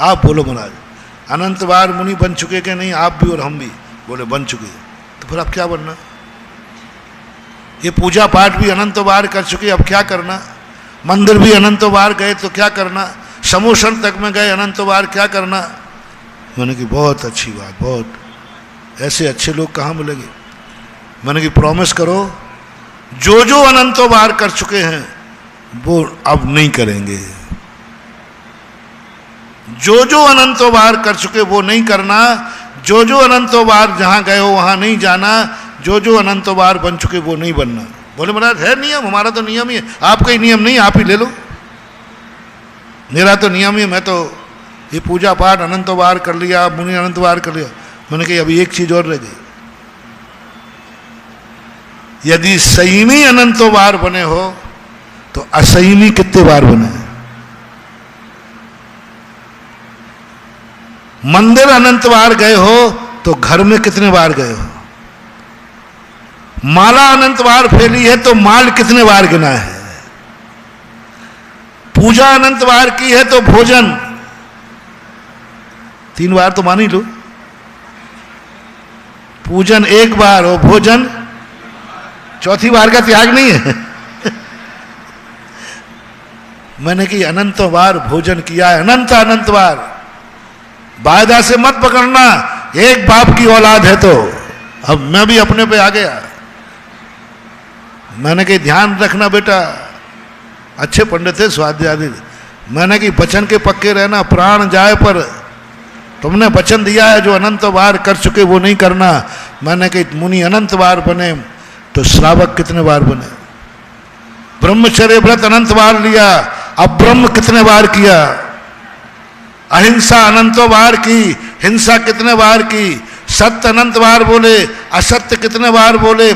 आप बोलो महाराज, अनंत बार मुनि बन चुके कि नहीं? आप भी और हम भी। बोले बन चुके। तो फिर अब क्या बनना? ये पूजा पाठ भी अनंत बार कर चुके, अब क्या करना? मंदिर भी अनंत बार गए तो क्या करना? समोशन तक में गए अनंत बार, क्या करना? मैंने कि बहुत अच्छी बात, बहुत ऐसे अच्छे लोग कहाँ मिलेंगे? मैंने कि प्रॉमिस करो, जो जो अनंतों बार कर चुके हैं वो अब नहीं करेंगे। जो जो अनंतों बार कर चुके वो नहीं करना, जो जो अनंतों बार जहां गए हो वहां नहीं जाना, जो जो अनंतों बार बन चुके वो नहीं बनना। बोले महाराज है नियम, हमारा तो नियम ही है। आपका ही नियम नहीं, आप ही ले लो। मेरा तो नियम ही, मैं तो ये पूजा पाठ अनंतों बार कर लिया, मुनि अनंत बार कर लिया। मैंने कहा अभी एक चीज और रह गई, यदि संयमी अनंतों बार बने हो तो असंयमी कितने बार बने? मंदिर अनंत बार गए हो तो घर में कितने बार गए हो? माला अनंत बार फैली है तो माल कितने बार गिना है? पूजा अनंत बार की है तो भोजन 3 बार तो मान ही लो। पूजन 1 बार और भोजन 4थी बार का त्याग नहीं है। मैंने कि अनंत बार भोजन किया है, अनंत अनंत बार। वायदा से मत पकड़ना, एक बाप की औलाद है तो। अब मैं भी अपने पे आ गया। मैंने कि ध्यान रखना बेटा, अच्छे पंडित थे, स्वाध्याय। मैंने कि वचन के पक्के रहना, प्राण जाए पर तुमने वचन दिया है जो अनंत बार कर चुके वो नहीं करना। मैंने कि मुनि अनंत बार बने तो श्रावक कितने बार बने? ब्रह्मचर्य व्रत अनंत बार लिया, अब ब्रह्म कितने बार किया? अहिंसा अनंतों बार की, हिंसा कितने बार की? सत्य अनंत बार बोले, असत्य कितने बार बोले?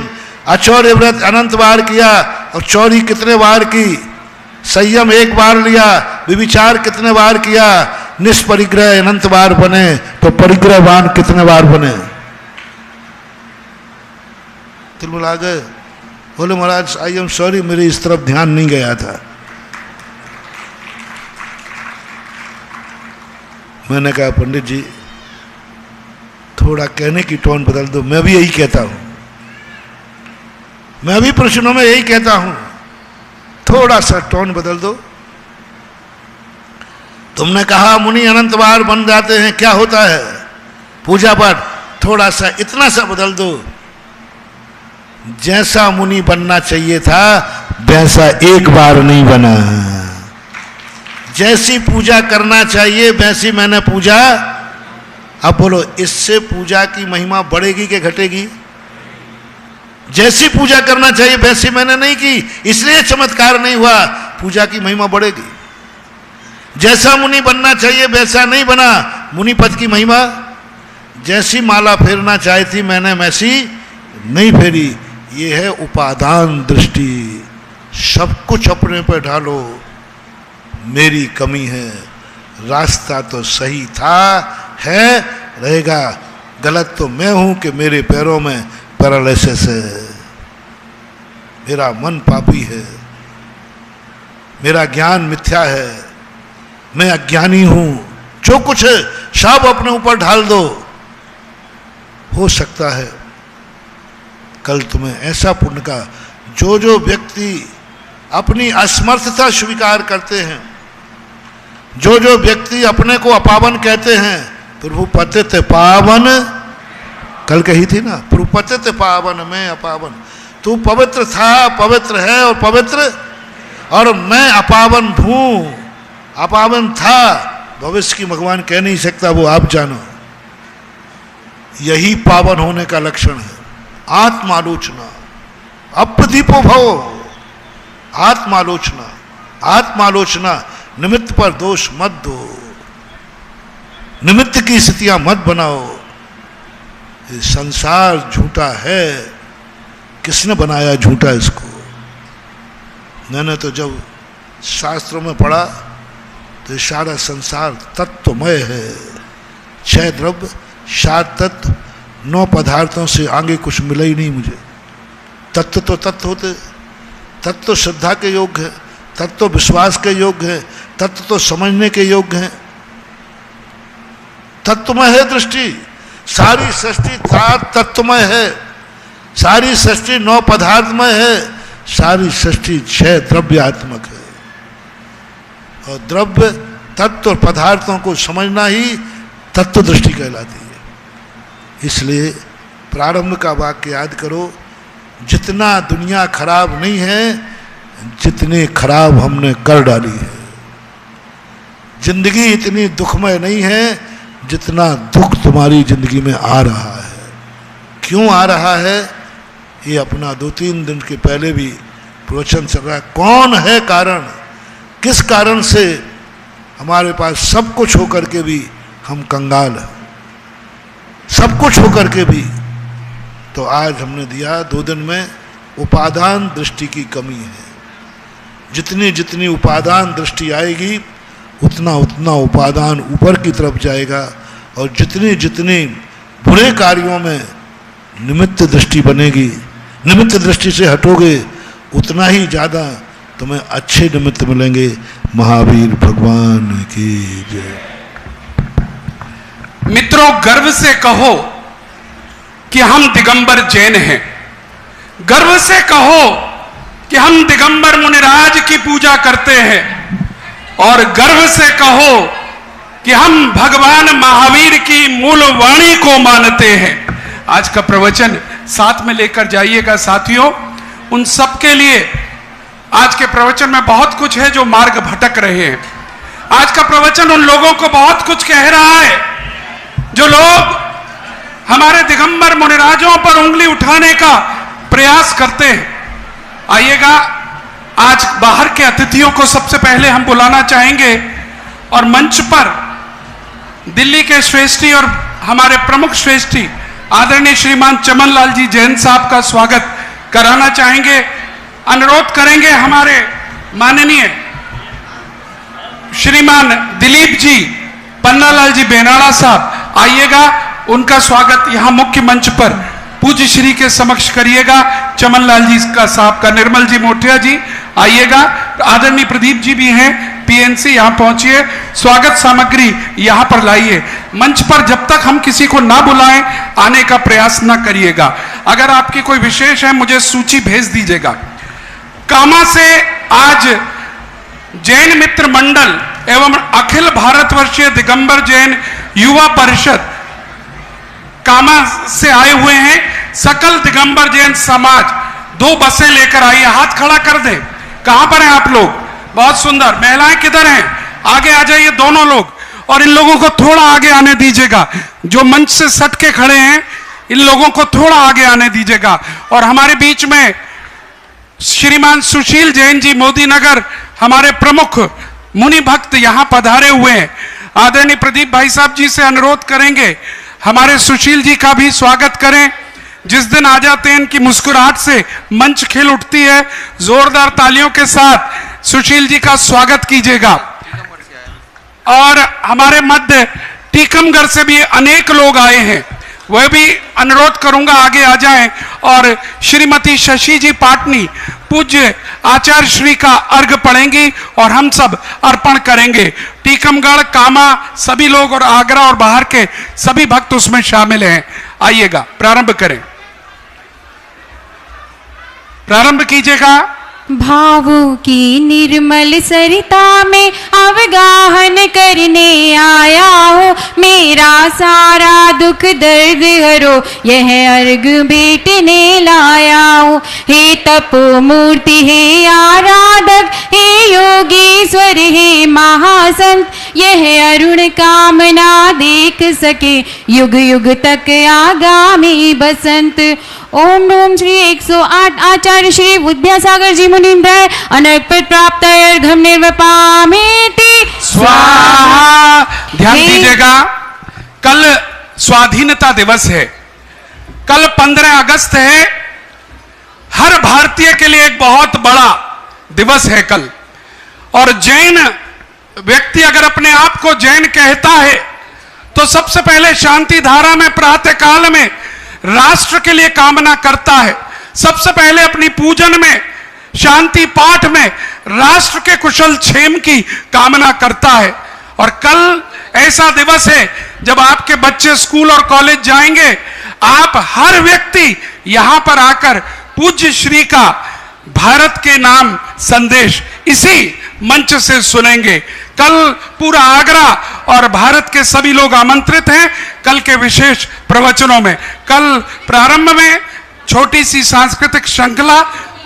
अचौर्य व्रत अनंत बार किया और चौरी कितने बार की? संयम 1 बार लिया, विविचार कितने बार किया? निष्परिग्रह अनंत बार बने तो परिग्रहवान कितने बार बने? तिलमुल आ गए, बोले महाराज आई एम सॉरी, मेरे इस तरफ ध्यान नहीं गया था। मैंने कहा पंडित जी थोड़ा कहने की टोन बदल दो। मैं भी यही कहता हूं, मैं भी प्रश्नों में यही कहता हूं, थोड़ा सा टोन बदल दो। तुमने कहा मुनि अनंत बार बन जाते हैं, क्या होता है? पूजा पाठ, थोड़ा सा इतना सा बदल दो, जैसा मुनि बनना चाहिए था वैसा 1 बार नहीं बना। जैसी पूजा करना चाहिए वैसी मैंने पूजा। अब बोलो इससे पूजा की महिमा बढ़ेगी कि घटेगी? जैसी पूजा करना चाहिए वैसी मैंने नहीं की, इसलिए चमत्कार नहीं हुआ, पूजा की महिमा बढ़ेगी। जैसा मुनि बनना चाहिए वैसा नहीं बना, मुनि पद की महिमा। जैसी माला फेरना चाहिए थी मैंने वैसी नहीं फेरी। ये है उपादान दृष्टि। सब कुछ अपने पर ढालो, मेरी कमी है। रास्ता तो सही था, है, रहेगा। गलत तो मैं हूं कि मेरे पैरों में पैरालिसिस है, मेरा मन पापी है, मेरा ज्ञान मिथ्या है, मैं अज्ञानी हूं। जो कुछ है सब अपने ऊपर ढाल दो। हो सकता है कल तुम्हें ऐसा पुण्य का, जो जो व्यक्ति अपनी असमर्थता स्वीकार करते हैं, जो जो व्यक्ति अपने को अपावन कहते हैं, प्रभु पतित पावन, कल कही थी ना, प्रभु पतित पावन मैं अपावन। तू पवित्र था, पवित्र है और पवित्र, और मैं अपावन हूं, अपावन था। भविष्य की भगवान कह नहीं सकता, वो आप जानो। यही पावन होने का लक्षण है। आत्मालोचना, अप्रदीपो भव। आत्मालोचना, आत्मालोचना, निमित्त पर दोष मत दो, निमित्त की स्थितियां मत बनाओ। ये संसार झूठा है, किसने बनाया झूठा इसको? मैंने तो जब शास्त्रों में पढ़ा तो सारा संसार तत्वमय है। 6 द्रव्य, 7 तत्व, 9 पदार्थों से आगे कुछ मिला ही नहीं मुझे। तत्व तो तत्व होते, तत्व तो श्रद्धा के योग्य है, तत्व तो विश्वास के योग्य है, तत्व तो समझने के योग्य है। तत्वमय है दृष्टि। सारी सृष्टि तत्वमय है, सारी सृष्टि 9 पदार्थमय है, सारी सृष्टि 6 द्रव्यात्मक है। और द्रव्य, तत्व और पदार्थों को समझना ही तत्व दृष्टि कहलाती है। इसलिए प्रारंभ का वाक्य याद करो, जितना दुनिया खराब नहीं है जितनी खराब हमने कर डाली है। जिंदगी इतनी दुखमय नहीं है जितना दुख तुम्हारी जिंदगी में आ रहा है। क्यों आ रहा है, ये अपना 2-3 दिन के पहले भी प्रवचन चल रहा है। कौन है कारण, किस कारण से हमारे पास सब कुछ होकर के भी हम कंगाल हैं, सब कुछ होकर के भी। तो आज हमने दिया 2 दिन में उपादान दृष्टि की कमी है। जितनी जितनी उपादान दृष्टि आएगी उतना उतना उपादान ऊपर की तरफ जाएगा, और जितनी जितनी बुरे कार्यों में निमित्त दृष्टि बनेगी, निमित्त दृष्टि से हटोगे उतना ही ज़्यादा तुम्हें अच्छे निमित्त मिलेंगे। महावीर भगवान की जय। मित्रों, गर्व से कहो कि हम दिगंबर जैन हैं। गर्व से कहो कि हम दिगंबर मुनिराज की पूजा करते हैं, और गर्व से कहो कि हम भगवान महावीर की मूल वाणी को मानते हैं। आज का प्रवचन साथ में लेकर जाइएगा साथियों। उन सब के लिए आज के प्रवचन में बहुत कुछ है जो मार्ग भटक रहे हैं। आज का प्रवचन उन लोगों को बहुत कुछ कह रहा है जो लोग हमारे दिगंबर मुनिराजों पर उंगली उठाने का प्रयास करते हैं। आइएगा, आज बाहर के अतिथियों को सबसे पहले हम बुलाना चाहेंगे, और मंच पर दिल्ली के श्रेष्ठी और हमारे प्रमुख श्रेष्ठी आदरणीय श्रीमान चमन लाल जी जैन साहब का स्वागत कराना चाहेंगे। अनुरोध करेंगे हमारे माननीय श्रीमान दिलीप जी पन्नालाल जी बेनाड़ा साहब, आइएगा, उनका स्वागत यहाँ मुख्य मंच पर पूज्य श्री के समक्ष करिएगा। चमन लाल जी का साहब का, निर्मल जी मोटिया जी आइएगा, आदरणीय प्रदीप जी भी हैं पीएनसी, यहाँ पहुंचिए, स्वागत सामग्री यहाँ पर लाइए। मंच पर जब तक हम किसी को ना बुलाएं आने का प्रयास ना करिएगा। अगर आपकी कोई विशेष है मुझे सूची भेज दीजिएगा। कामा से आज जैन मित्र मंडल एवं अखिल भारतवर्षीय दिगंबर जैन युवा परिषद कामा से आए हुए हैं। सकल दिगंबर जैन समाज 2 बसें लेकर आई है। हाथ खड़ा कर दें, कहां पर हैं आप लोग? बहुत सुंदर। महिलाएं किधर हैं? आगे आ जाइए दोनों लोग, और इन लोगों को थोड़ा आगे आने दीजिएगा। जो मंच से सट के खड़े हैं इन लोगों को थोड़ा आगे आने दीजिएगा। और हमारे बीच में श्रीमान सुशील जैन जी मोदी नगर, हमारे प्रमुख मुनि भक्त यहां पधारे हुए हैं। आदरणीय प्रदीप भाई साहब जी से अनुरोध करेंगे हमारे सुशील जी का भी स्वागत करें। जिस दिन आ जाते हैं इनकी मुस्कुराहट से मंच खिल उठती है। जोरदार तालियों के साथ सुशील जी का स्वागत कीजिएगा। और हमारे मध्य टीकमगढ़ से भी अनेक लोग आए हैं, वह भी अनुरोध करूंगा आगे आ जाएं। और श्रीमती शशि जी पाटनी पूज्य आचार्य श्री का अर्घ पढ़ेंगी और हम सब अर्पण करेंगे। टीकमगढ़, कामा सभी लोग और आगरा और बाहर के सभी भक्त उसमें शामिल हैं। आइएगा, प्रारंभ करें, प्रारंभ कीजिएगा। भावों की निर्मल सरिता में अवगाहन करने आया हो, मेरा सारा दुख दर्द हरो, यह अर्घ बेटने लाया हो। हे तपो मूर्ति, हे आराधक, हे योगीश्वर, हे महासंत, यह अरुण कामना देख सके युग युग तक आगामी बसंत। ओम नोम श्री 108 आचार्य श्री विद्यासागर जी मुनिन्द्राय अनर्पित प्राप्त अर्घम निर्वपामेति स्वाहा। ध्यान दीजिएगा, कल स्वाधीनता दिवस है, कल 15 अगस्त है। हर भारतीय के लिए एक बहुत बड़ा दिवस है कल। और जैन व्यक्ति अगर अपने आप को जैन कहता है तो सबसे पहले शांति धारा में प्रातः काल में राष्ट्र के लिए कामना करता है। सबसे पहले अपनी पूजन में, शांति पाठ में राष्ट्र के कुशल क्षेम की कामना करता है। और कल ऐसा दिवस है जब आपके बच्चे स्कूल और कॉलेज जाएंगे, आप हर व्यक्ति यहां पर आकर पूज्य श्री का भारत के नाम संदेश इसी मंच से सुनेंगे। कल पूरा आगरा और भारत के सभी लोग आमंत्रित हैं कल के विशेष प्रवचनों में। कल प्रारंभ में छोटी सी सांस्कृतिक श्रृंखला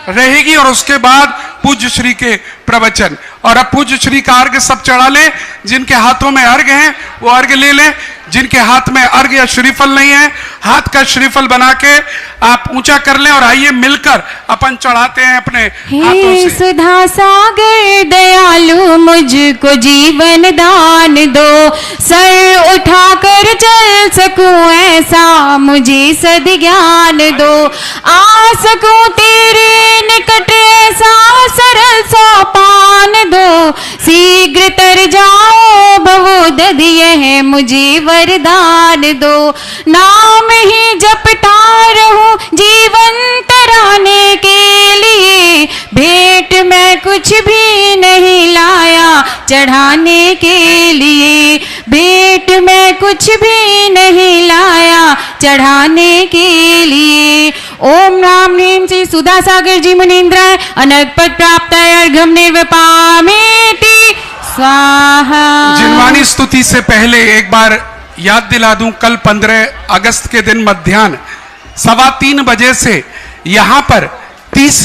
रहेगी और उसके बाद पूज्य श्री के प्रवचन। और अब पूज्य श्री का अर्घ सब चढ़ा ले, जिनके हाथों में अर्घ है वो अर्घ ले लें, जिनके हाथ में अर्घ या श्रीफल नहीं है हाथ का श्रीफल बना के आप ऊंचा कर लें और आइए मिलकर अपन चढ़ाते हैं अपने हाथों हे से। सुधा सागर दयालु मुझको जीवन दान दो, सर उठाकर चल सकूं ऐसा मुझे सद्ज्ञान दो, आ सकूं तेरे निकट ऐसा सरल सोपान दो, शीघ्र तर जाओ भवोदध यह मुझे वरदान दो, नाम ही जपता रहूं जीवन तराने के लिए, भेंट मैं कुछ भी नहीं लाया चढ़ाने के लिए, भेंट मैं कुछ भी नहीं लाया चढ़ाने के लिए। ओम राम ह्रीं श्री सुधा सागर जी मुनीन्द्राय अनग पद प्राप्त अर्घम निर्वपामेति स्वाहा। जिनवाणी स्तुति से पहले एक बार याद दिला दूं, कल 15 अगस्त के दिन मध्याह्न 2:15 बजे से यहां पर 30